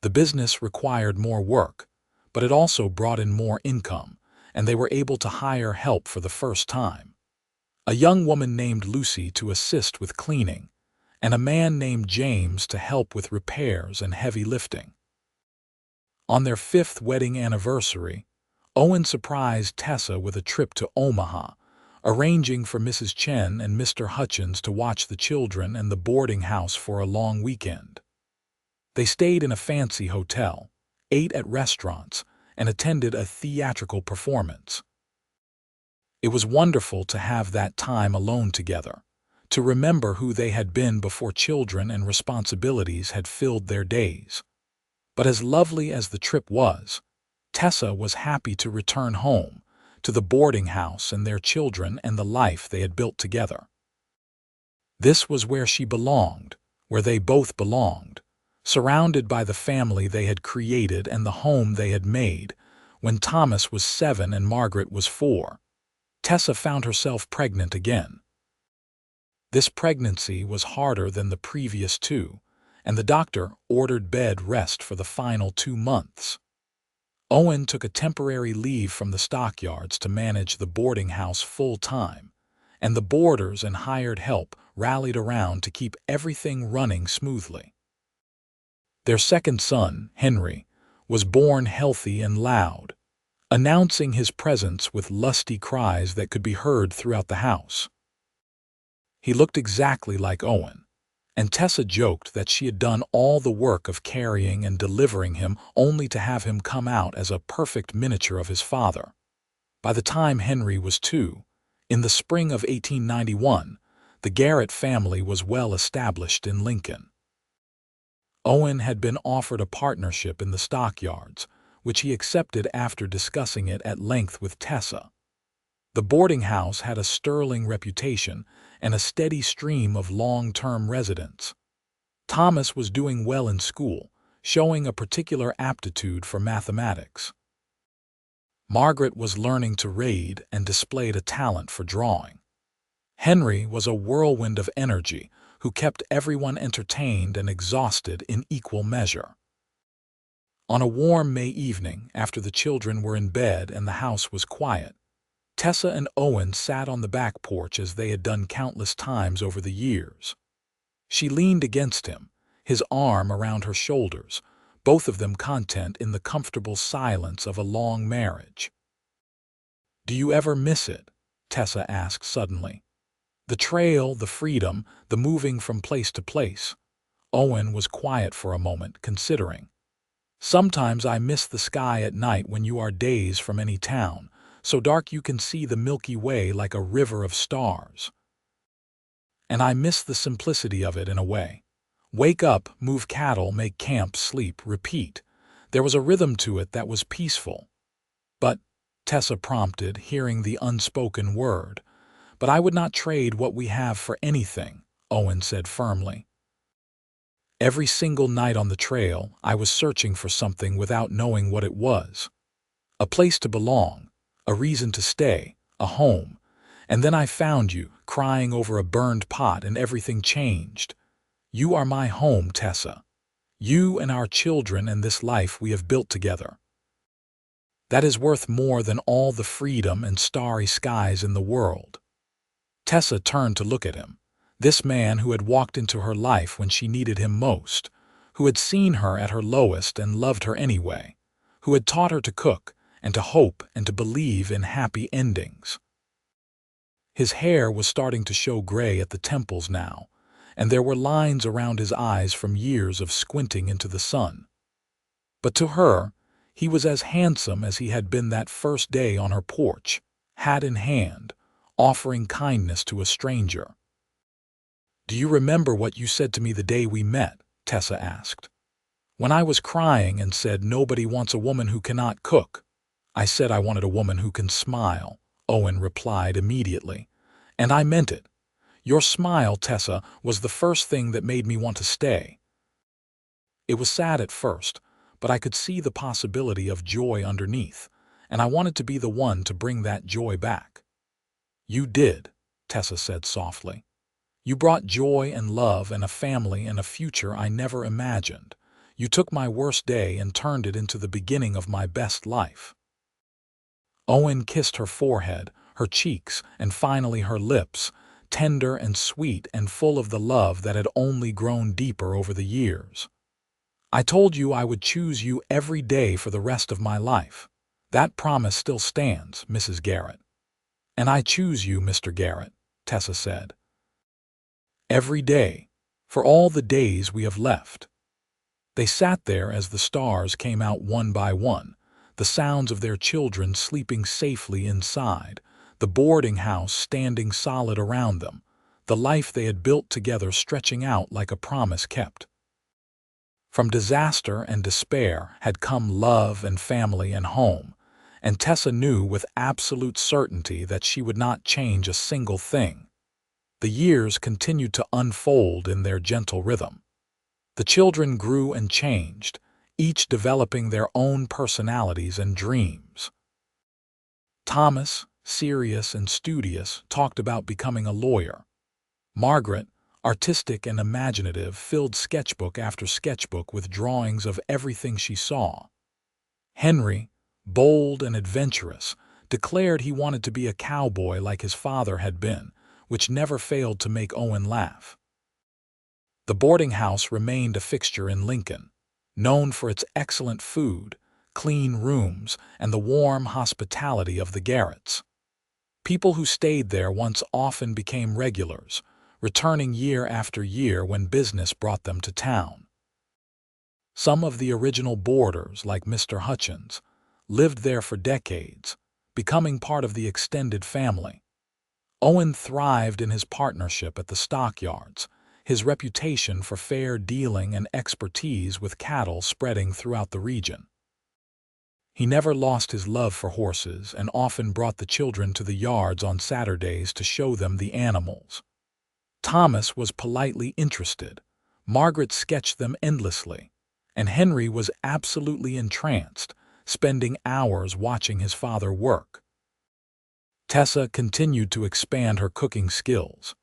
The business required more work, but it also brought in more income, and they were able to hire help for the first time. A young woman named Lucy to assist with cleaning, and a man named James to help with repairs and heavy lifting. On their 5th wedding anniversary, Owen surprised Tessa with a trip to Omaha, arranging for Mrs. Chen and Mr. Hutchins to watch the children and the boarding house for a long weekend. They stayed in a fancy hotel, ate at restaurants, and attended a theatrical performance. It was wonderful to have that time alone together, to remember who they had been before children and responsibilities had filled their days. But as lovely as the trip was, Tessa was happy to return home, to the boarding house and their children and the life they had built together. This was where she belonged, where they both belonged, surrounded by the family they had created and the home they had made. When Thomas was 7 and Margaret was 4, Tessa found herself pregnant again. This pregnancy was harder than the previous 2, and the doctor ordered bed rest for the final 2 months. Owen took a temporary leave from the stockyards to manage the boarding house full-time, and the boarders and hired help rallied around to keep everything running smoothly. Their second son, Henry, was born healthy and loud, announcing his presence with lusty cries that could be heard throughout the house. He looked exactly like Owen, and Tessa joked that she had done all the work of carrying and delivering him only to have him come out as a perfect miniature of his father. By the time Henry was 2, in the spring of 1891, the Garrett family was well established in Lincoln. Owen had been offered a partnership in the stockyards, which he accepted after discussing it at length with Tessa. The boarding house had a sterling reputation and a steady stream of long-term residents. Thomas was doing well in school, showing a particular aptitude for mathematics. Margaret was learning to read and displayed a talent for drawing. Henry was a whirlwind of energy who kept everyone entertained and exhausted in equal measure. On a warm May evening, after the children were in bed and the house was quiet, Tessa and Owen sat on the back porch as they had done countless times over the years. She leaned against him, his arm around her shoulders, both of them content in the comfortable silence of a long marriage. "Do you ever miss it?" Tessa asked suddenly. "The trail, the freedom, the moving from place to place." Owen was quiet for a moment, considering. "Sometimes I miss the sky at night when you are days from any town, so dark you can see the Milky Way like a river of stars. And I miss the simplicity of it in a way. Wake up, move cattle, make camp, sleep, repeat. There was a rhythm to it that was peaceful." "But," Tessa prompted, hearing the unspoken word, "but I would not trade what we have for anything," Owen said firmly. "Every single night on the trail, I was searching for something without knowing what it was. A place to belong, a reason to stay, a home. And then I found you, crying over a burned pot, and everything changed. You are my home, Tessa. You and our children and this life we have built together. That is worth more than all the freedom and starry skies in the world." Tessa turned to look at him, this man who had walked into her life when she needed him most, who had seen her at her lowest and loved her anyway, who had taught her to cook and to hope and to believe in happy endings. His hair was starting to show gray at the temples now, and there were lines around his eyes from years of squinting into the sun. But to her, he was as handsome as he had been that first day on her porch, hat in hand, offering kindness to a stranger. "Do you remember what you said to me the day we met?" Tessa asked. "When I was crying and said nobody wants a woman who cannot cook, I said I wanted a woman who can smile," Owen replied immediately. "And I meant it. Your smile, Tessa, was the first thing that made me want to stay. It was sad at first, but I could see the possibility of joy underneath, and I wanted to be the one to bring that joy back." "You did," Tessa said softly. "You brought joy and love and a family and a future I never imagined. You took my worst day and turned it into the beginning of my best life." Owen kissed her forehead, her cheeks, and finally her lips, tender and sweet and full of the love that had only grown deeper over the years. "I told you I would choose you every day for the rest of my life. That promise still stands, Mrs. Garrett." "And I choose you, Mr. Garrett," Tessa said. "Every day, for all the days we have left." They sat there as the stars came out one by one, the sounds of their children sleeping safely inside, the boarding house standing solid around them, the life they had built together stretching out like a promise kept. From disaster and despair had come love and family and home, and Tessa knew with absolute certainty that she would not change a single thing. The years continued to unfold in their gentle rhythm. The children grew and changed, each developing their own personalities and dreams. Thomas, serious and studious, talked about becoming a lawyer. Margaret, artistic and imaginative, filled sketchbook after sketchbook with drawings of everything she saw. Henry, bold and adventurous, declared he wanted to be a cowboy like his father had been, which never failed to make Owen laugh. The boarding house remained a fixture in Lincoln, known for its excellent food, clean rooms, and the warm hospitality of the Garretts. People who stayed there once often became regulars, returning year after year when business brought them to town. Some of the original boarders, like Mr. Hutchins, lived there for decades, becoming part of the extended family. Owen thrived in his partnership at the stockyards, his reputation for fair dealing and expertise with cattle spreading throughout the region. He never lost his love for horses and often brought the children to the yards on Saturdays to show them the animals. Thomas was politely interested, Margaret sketched them endlessly, and Henry was absolutely entranced, spending hours watching his father work. Tessa continued to expand her cooking skills,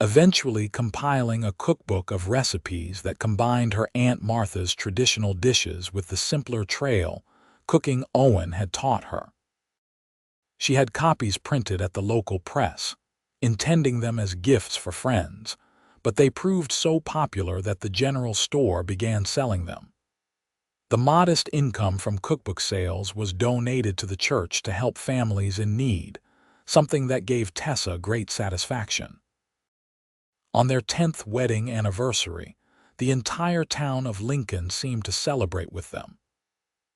eventually compiling a cookbook of recipes that combined her Aunt Martha's traditional dishes with the simpler trail cooking Owen had taught her. She had copies printed at the local press, intending them as gifts for friends, but they proved so popular that the general store began selling them. The modest income from cookbook sales was donated to the church to help families in need, something that gave Tessa great satisfaction. On their 10th wedding anniversary, the entire town of Lincoln seemed to celebrate with them.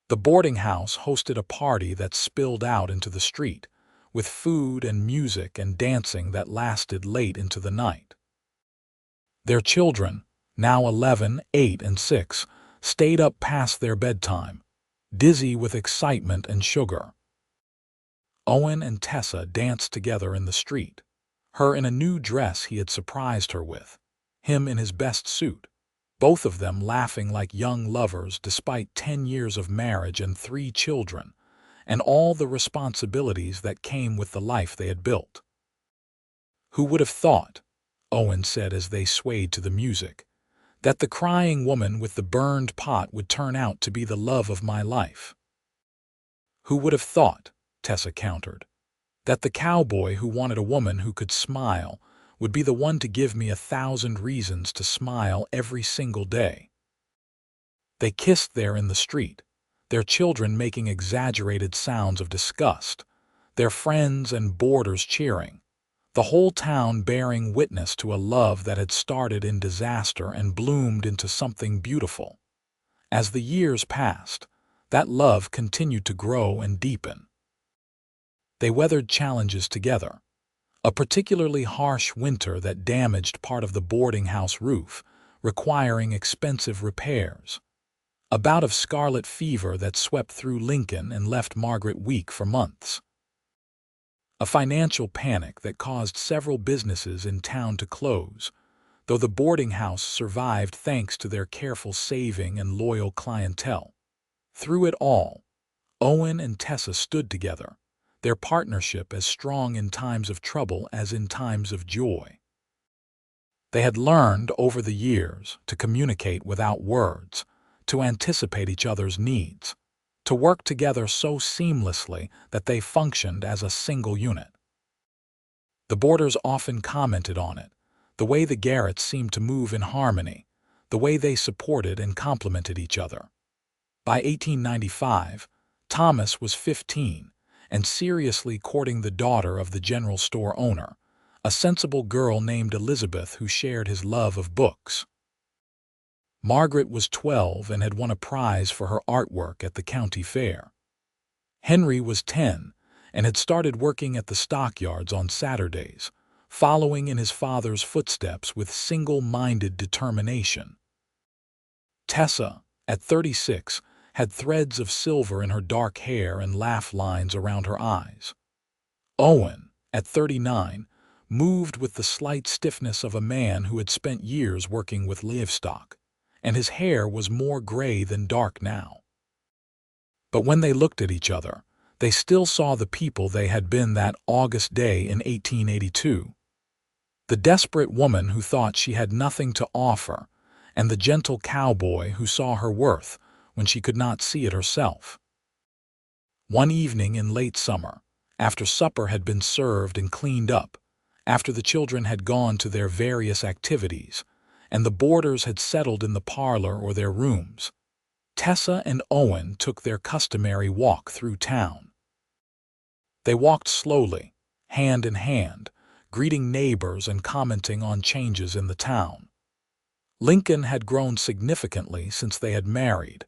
The boarding house hosted a party that spilled out into the street, with food and music and dancing that lasted late into the night. Their children, now 11, 8, and 6, stayed up past their bedtime, dizzy with excitement and sugar. Owen and Tessa danced together in the street, her in a new dress he had surprised her with, him in his best suit, both of them laughing like young lovers despite 10 years of marriage and 3 children, and all the responsibilities that came with the life they had built. "Who would have thought," Owen said as they swayed to the music, "that the crying woman with the burned pot would turn out to be the love of my life?" "Who would have thought," Tessa countered, "that the cowboy who wanted a woman who could smile would be the one to give me 1,000 reasons to smile every single day?" They kissed there in the street, their children making exaggerated sounds of disgust, their friends and boarders cheering, the whole town bearing witness to a love that had started in disaster and bloomed into something beautiful. As the years passed, that love continued to grow and deepen. They weathered challenges together. A particularly harsh winter that damaged part of the boarding house roof, requiring expensive repairs. A bout of scarlet fever that swept through Lincoln and left Margaret weak for months. A financial panic that caused several businesses in town to close, though the boarding house survived thanks to their careful saving and loyal clientele. Through it all, Owen and Tessa stood together, their partnership as strong in times of trouble as in times of joy. They had learned over the years to communicate without words, to anticipate each other's needs, to work together so seamlessly that they functioned as a single unit. The boarders often commented on it, the way the Garretts seemed to move in harmony, the way they supported and complemented each other. By 1895, Thomas was 15 and seriously courting the daughter of the general store owner, a sensible girl named Elizabeth who shared his love of books. Margaret was 12 and had won a prize for her artwork at the county fair. Henry was 10 and had started working at the stockyards on Saturdays, following in his father's footsteps with single-minded determination. Tessa, at 36, had threads of silver in her dark hair and laugh lines around her eyes. Owen, at 39, moved with the slight stiffness of a man who had spent years working with livestock, and his hair was more gray than dark now. But when they looked at each other, they still saw the people they had been that August day in 1882. The desperate woman who thought she had nothing to offer, and the gentle cowboy who saw her worth when she could not see it herself. One evening in late summer, after supper had been served and cleaned up, after the children had gone to their various activities, and the boarders had settled in the parlor or their rooms, Tessa and Owen took their customary walk through town. They walked slowly, hand in hand, greeting neighbors and commenting on changes in the town. Lincoln had grown significantly since they had married,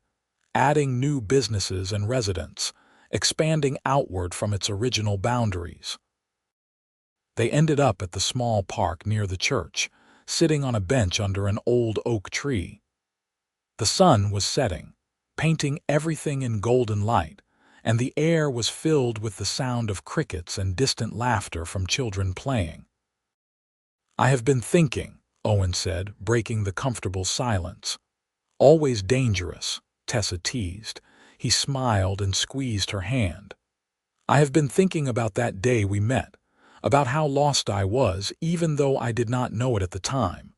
adding new businesses and residents, expanding outward from its original boundaries. They ended up at the small park near the church, sitting on a bench under an old oak tree. The sun was setting, painting everything in golden light, and the air was filled with the sound of crickets and distant laughter from children playing. "I have been thinking," Owen said, breaking the comfortable silence. "Always dangerous," Tessa teased. He smiled and squeezed her hand. "I have been thinking about that day we met, about how lost I was even though I did not know it at the time.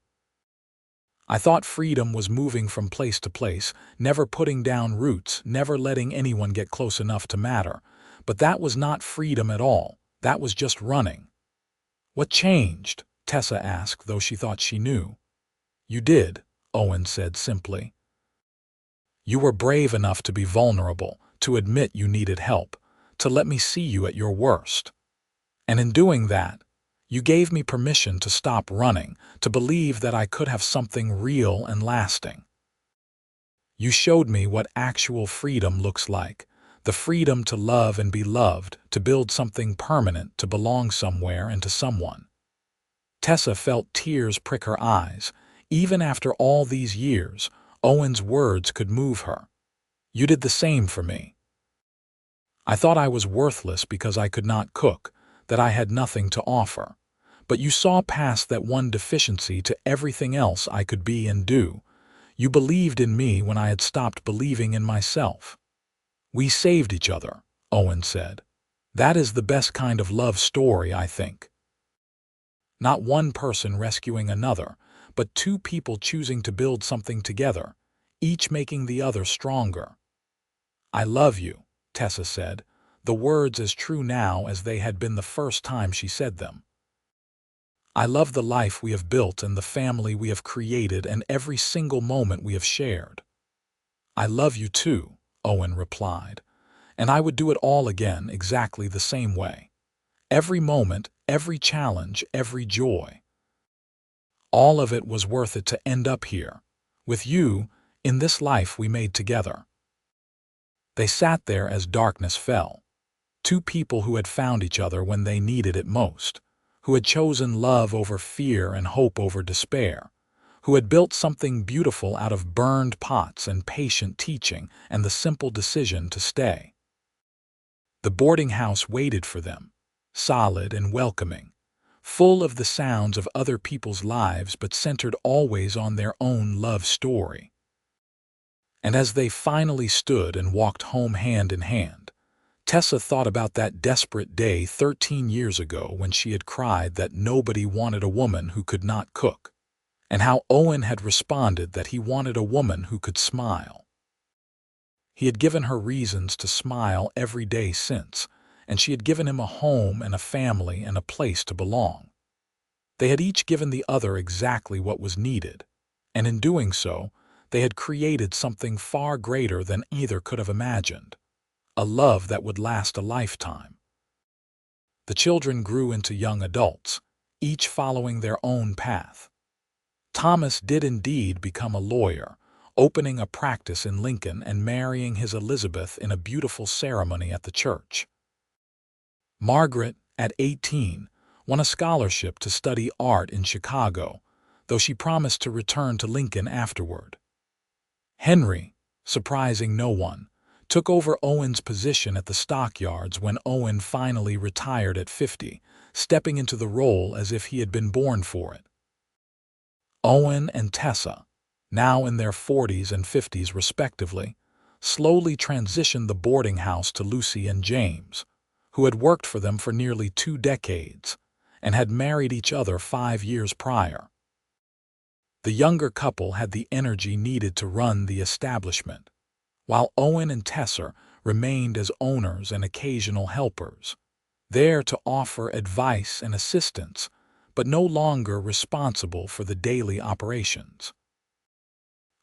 I thought freedom was moving from place to place, never putting down roots, never letting anyone get close enough to matter. But that was not freedom at all. That was just running." "What changed?" Tessa asked, though she thought she knew. "You did," Owen said simply. "You were brave enough to be vulnerable, to admit you needed help, to let me see you at your worst. And in doing that, you gave me permission to stop running, to believe that I could have something real and lasting. You showed me what actual freedom looks like, the freedom to love and be loved, to build something permanent, to belong somewhere and to someone." Tessa felt tears prick her eyes. Even after all these years, Owen's words could move her. "You did the same for me. I thought I was worthless because I could not cook, that I had nothing to offer. But you saw past that one deficiency to everything else I could be and do. You believed in me when I had stopped believing in myself." "We saved each other," Owen said. "That is the best kind of love story, I think. Not one person rescuing another, but two people choosing to build something together, each making the other stronger." "I love you," Tessa said, the words as true now as they had been the first time she said them. "I love the life we have built and the family we have created and every single moment we have shared." "I love you too," Owen replied, "and I would do it all again exactly the same way. Every moment, every challenge, every joy. All of it was worth it to end up here, with you, in this life we made together. They sat there as darkness fell. Two people who had found each other when they needed it most, who had chosen love over fear and hope over despair, who had built something beautiful out of burned pots and patient teaching and the simple decision to stay. The boarding house waited for them, solid and welcoming, full of the sounds of other people's lives but centered always on their own love story. And as they finally stood and walked home hand in hand, Tessa thought about that desperate day 13 years ago when she had cried that nobody wanted a woman who could not cook, and how Owen had responded that he wanted a woman who could smile. He had given her reasons to smile every day since, and she had given him a home and a family and a place to belong. They had each given the other exactly what was needed, and in doing so, they had created something far greater than either could have imagined, a love that would last a lifetime. The children grew into young adults, each following their own path. Thomas did indeed become a lawyer, opening a practice in Lincoln and marrying his Elizabeth in a beautiful ceremony at the church. Margaret, at 18, won a scholarship to study art in Chicago, though she promised to return to Lincoln afterward. Henry, surprising no one, took over Owen's position at the stockyards when Owen finally retired at 50, stepping into the role as if he had been born for it. Owen and Tessa, now in their 40s and 50s respectively, slowly transitioned the boarding house to Lucy and James, who had worked for them for nearly 2 decades and had married each other 5 years prior. The younger couple had the energy needed to run the establishment, while Owen and Tessa remained as owners and occasional helpers, there to offer advice and assistance, but no longer responsible for the daily operations.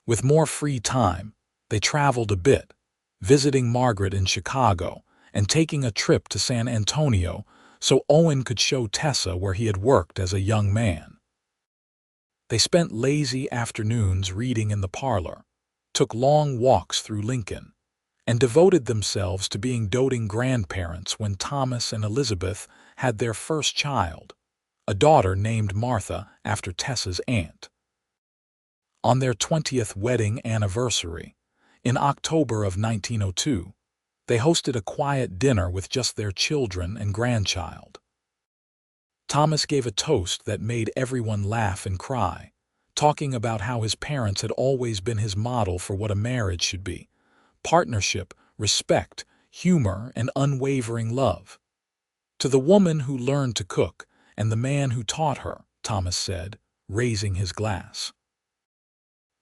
With more free time, they traveled a bit, visiting Margaret in Chicago and taking a trip to San Antonio so Owen could show Tessa where he had worked as a young man. They spent lazy afternoons reading in the parlor, took long walks through Lincoln, and devoted themselves to being doting grandparents when Thomas and Elizabeth had their first child, a daughter named Martha after Tessa's aunt. On their 20th wedding anniversary, in October of 1902, they hosted a quiet dinner with just their children and grandchild. Thomas gave a toast that made everyone laugh and cry, talking about how his parents had always been his model for what a marriage should be: partnership, respect, humor, and unwavering love. To the woman who learned to cook and the man who taught her, Thomas said, raising his glass.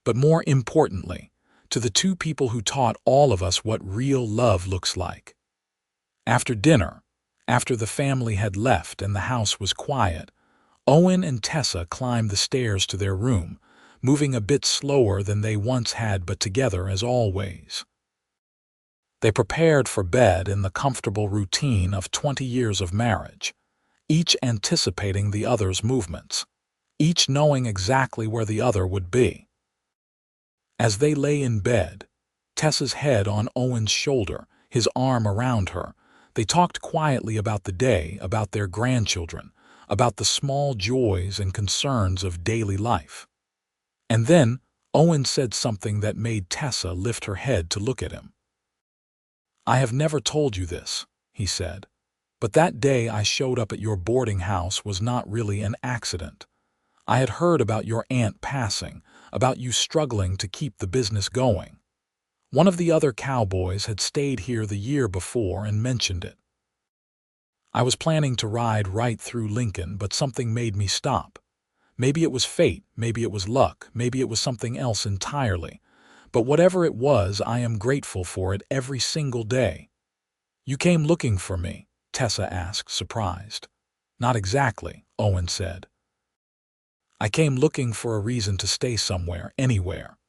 But more importantly, to the two people who taught all of us what real love looks like. After dinner, after the family had left and the house was quiet, Owen and Tessa climbed the stairs to their room, moving a bit slower than they once had but together as always. They prepared for bed in the comfortable routine of 20 years of marriage, each anticipating the other's movements, each knowing exactly where the other would be. As they lay in bed, Tessa's head on Owen's shoulder, his arm around her, they talked quietly about the day, about their grandchildren, about the small joys and concerns of daily life. And then Owen said something that made Tessa lift her head to look at him. "I have never told you this," he said, "but that day I showed up at your boarding house was not really an accident. I had heard about your aunt passing, about you struggling to keep the business going. One of the other cowboys had stayed here the year before and mentioned it. I was planning to ride right through Lincoln, but something made me stop. Maybe it was fate, maybe it was luck, maybe it was something else entirely. But whatever it was, I am grateful for it every single day." "You came looking for me?" Tessa asked, surprised. "Not exactly," Owen said. "I came looking for a reason to stay somewhere, anywhere.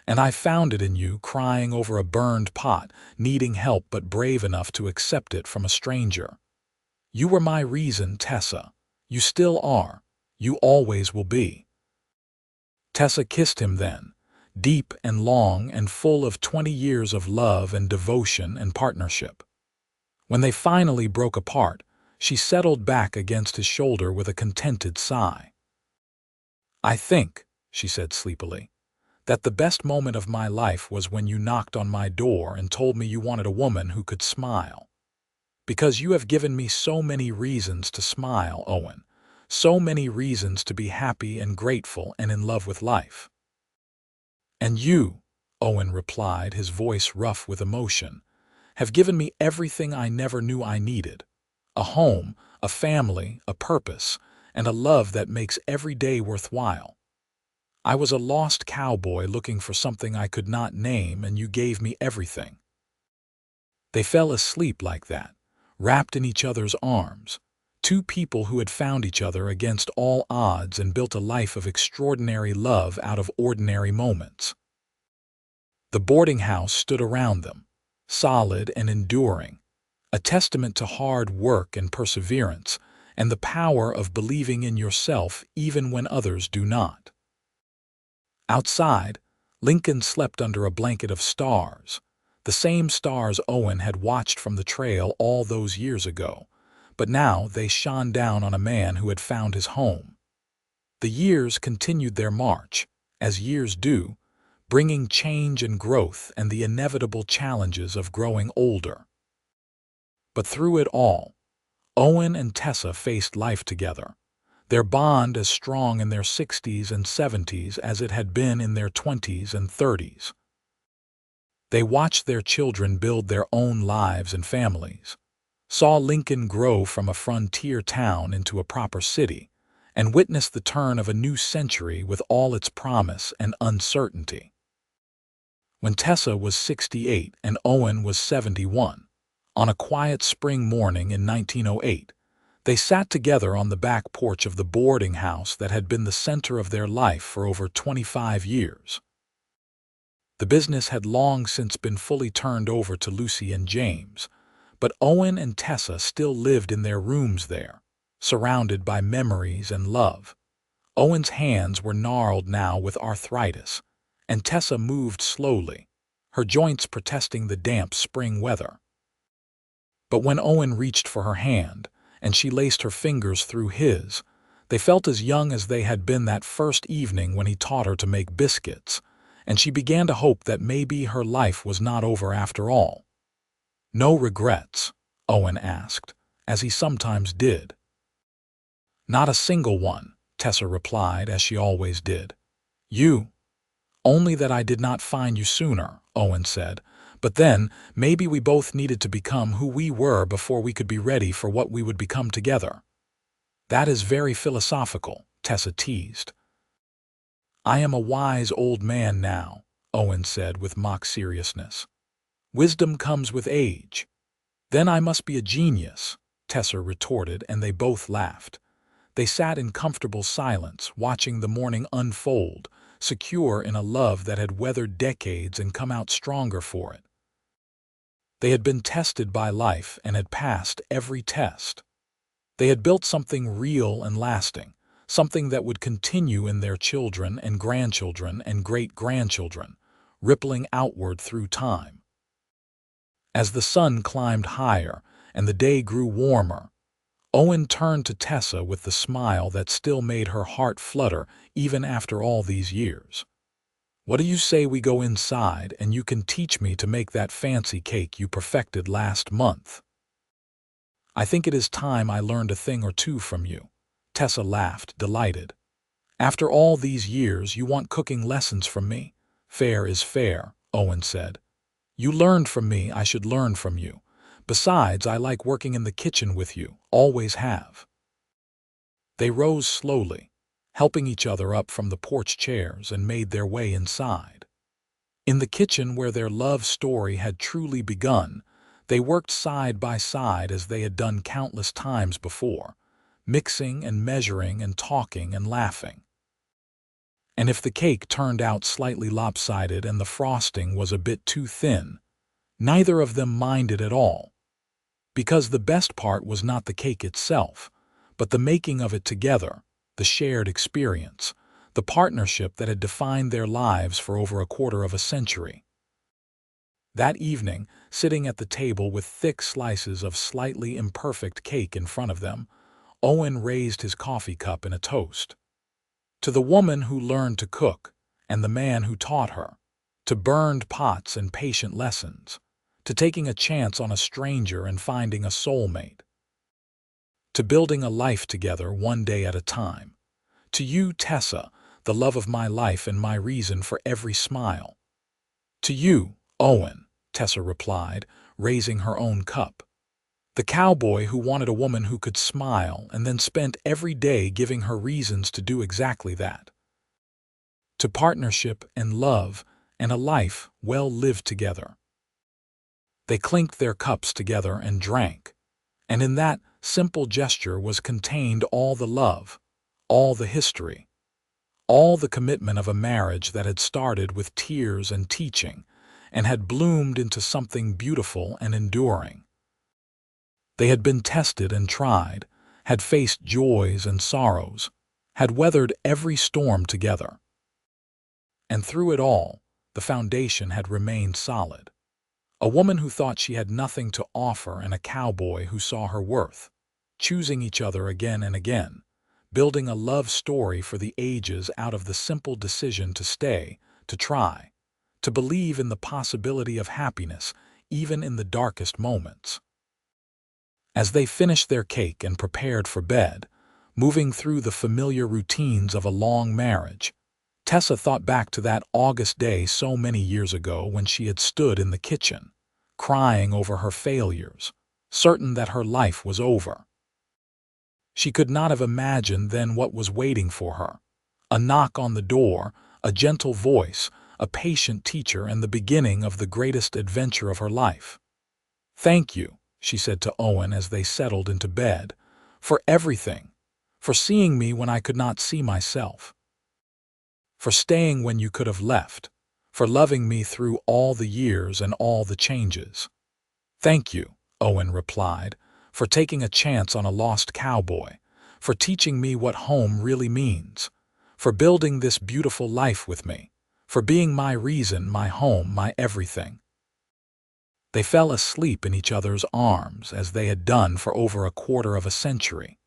And I found it in you, crying over a burned pot, needing help but brave enough to accept it from a stranger. You were my reason, Tessa. You still are. You always will be. Tessa kissed him then, deep and long and full of 20 years of love and devotion and partnership. When they finally broke apart, she settled back against his shoulder with a contented sigh. I think, she said sleepily, that the best moment of my life was when you knocked on my door and told me you wanted a woman who could smile. Because you have given me so many reasons to smile, Owen. So many reasons to be happy and grateful and in love with life. And you, Owen replied, his voice rough with emotion, have given me everything I never knew I needed. A home, a family, a purpose, and a love that makes every day worthwhile. I was a lost cowboy looking for something I could not name, and you gave me everything. They fell asleep like that, wrapped in each other's arms, two people who had found each other against all odds and built a life of extraordinary love out of ordinary moments. The boarding house stood around them, solid and enduring, a testament to hard work and perseverance, and the power of believing in yourself even when others do not. Outside, Lincoln slept under a blanket of stars, the same stars Owen had watched from the trail all those years ago, but now they shone down on a man who had found his home. The years continued their march, as years do, bringing change and growth and the inevitable challenges of growing older. But through it all, Owen and Tessa faced life together, their bond as strong in their 60s and 70s as it had been in their 20s and 30s. They watched their children build their own lives and families, saw Lincoln grow from a frontier town into a proper city, and witnessed the turn of a new century with all its promise and uncertainty. When Tessa was 68 and Owen was 71, on a quiet spring morning in 1908, they sat together on the back porch of the boarding house that had been the center of their life for over 25 years. The business had long since been fully turned over to Lucy and James, but Owen and Tessa still lived in their rooms there, surrounded by memories and love. Owen's hands were gnarled now with arthritis, and Tessa moved slowly, her joints protesting the damp spring weather. But when Owen reached for her hand, and she laced her fingers through his, they felt as young as they had been that first evening when he taught her to make biscuits, and she began to hope that maybe her life was not over after all. No regrets? Owen asked, as he sometimes did. Not a single one, Tessa replied, as she always did. You? Only that I did not find you sooner, Owen said. But then, maybe we both needed to become who we were before we could be ready for what we would become together. That is very philosophical, Tessa teased. I am a wise old man now, Owen said with mock seriousness. Wisdom comes with age. Then I must be a genius, Tessa retorted, and they both laughed. They sat in comfortable silence, watching the morning unfold, secure in a love that had weathered decades and come out stronger for it. They had been tested by life and had passed every test. They had built something real and lasting, something that would continue in their children and grandchildren and great-grandchildren, rippling outward through time. As the sun climbed higher and the day grew warmer, Owen turned to Tessa with the smile that still made her heart flutter even after all these years. What do you say we go inside and you can teach me to make that fancy cake you perfected last month? I think it is time I learned a thing or two from you. Tessa laughed, delighted. After all these years, you want cooking lessons from me? Fair is fair, Owen said. You learned from me, I should learn from you. Besides, I like working in the kitchen with you, always have. They rose slowly, helping each other up from the porch chairs, and made their way inside. In the kitchen where their love story had truly begun, they worked side by side as they had done countless times before, mixing and measuring and talking and laughing. And if the cake turned out slightly lopsided and the frosting was a bit too thin, neither of them minded at all, because the best part was not the cake itself, but the making of it together, the shared experience, the partnership that had defined their lives for over a quarter of a century. That evening, sitting at the table with thick slices of slightly imperfect cake in front of them, Owen raised his coffee cup in a toast. To the woman who learned to cook, and the man who taught her, to burned pots and patient lessons, to taking a chance on a stranger and finding a soulmate, to building a life together one day at a time. To you, Tessa, the love of my life and my reason for every smile. To you, Owen, Tessa replied, raising her own cup. The cowboy who wanted a woman who could smile and then spent every day giving her reasons to do exactly that. To partnership and love and a life well lived together. They clinked their cups together and drank, and in that simple gesture was contained all the love, all the history, all the commitment of a marriage that had started with tears and teaching and had bloomed into something beautiful and enduring. They had been tested and tried, had faced joys and sorrows, had weathered every storm together. And through it all, the foundation had remained solid. A woman who thought she had nothing to offer and a cowboy who saw her worth, choosing each other again and again, building a love story for the ages out of the simple decision to stay, to try, to believe in the possibility of happiness even in the darkest moments. As they finished their cake and prepared for bed, moving through the familiar routines of a long marriage, Tessa thought back to that August day so many years ago when she had stood in the kitchen, crying over her failures, certain that her life was over. She could not have imagined then what was waiting for her. A knock on the door, a gentle voice, a patient teacher, and the beginning of the greatest adventure of her life. "Thank you," she said to Owen as they settled into bed, "for everything, for seeing me when I could not see myself, for staying when you could have left, for loving me through all the years and all the changes." "Thank you," Owen replied, "for taking a chance on a lost cowboy, for teaching me what home really means, for building this beautiful life with me, for being my reason, my home, my everything." They fell asleep in each other's arms as they had done for over a quarter of a century.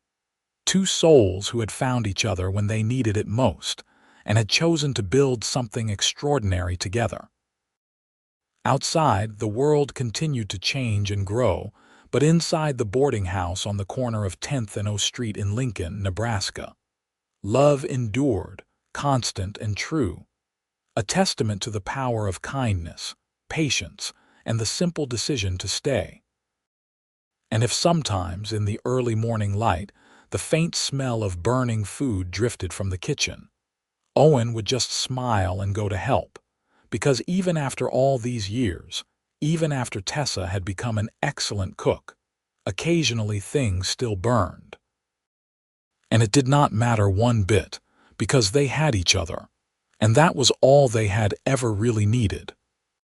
Two souls who had found each other when they needed it most and had chosen to build something extraordinary together. Outside, the world continued to change and grow, but inside the boarding house on the corner of 10th and O Street in Lincoln, Nebraska, love endured, constant and true, a testament to the power of kindness, patience, and the simple decision to stay. And if sometimes, in the early morning light, the faint smell of burning food drifted from the kitchen, Owen would just smile and go to help, because even after all these years, even after Tessa had become an excellent cook, occasionally things still burned. And it did not matter one bit, because they had each other, and that was all they had ever really needed.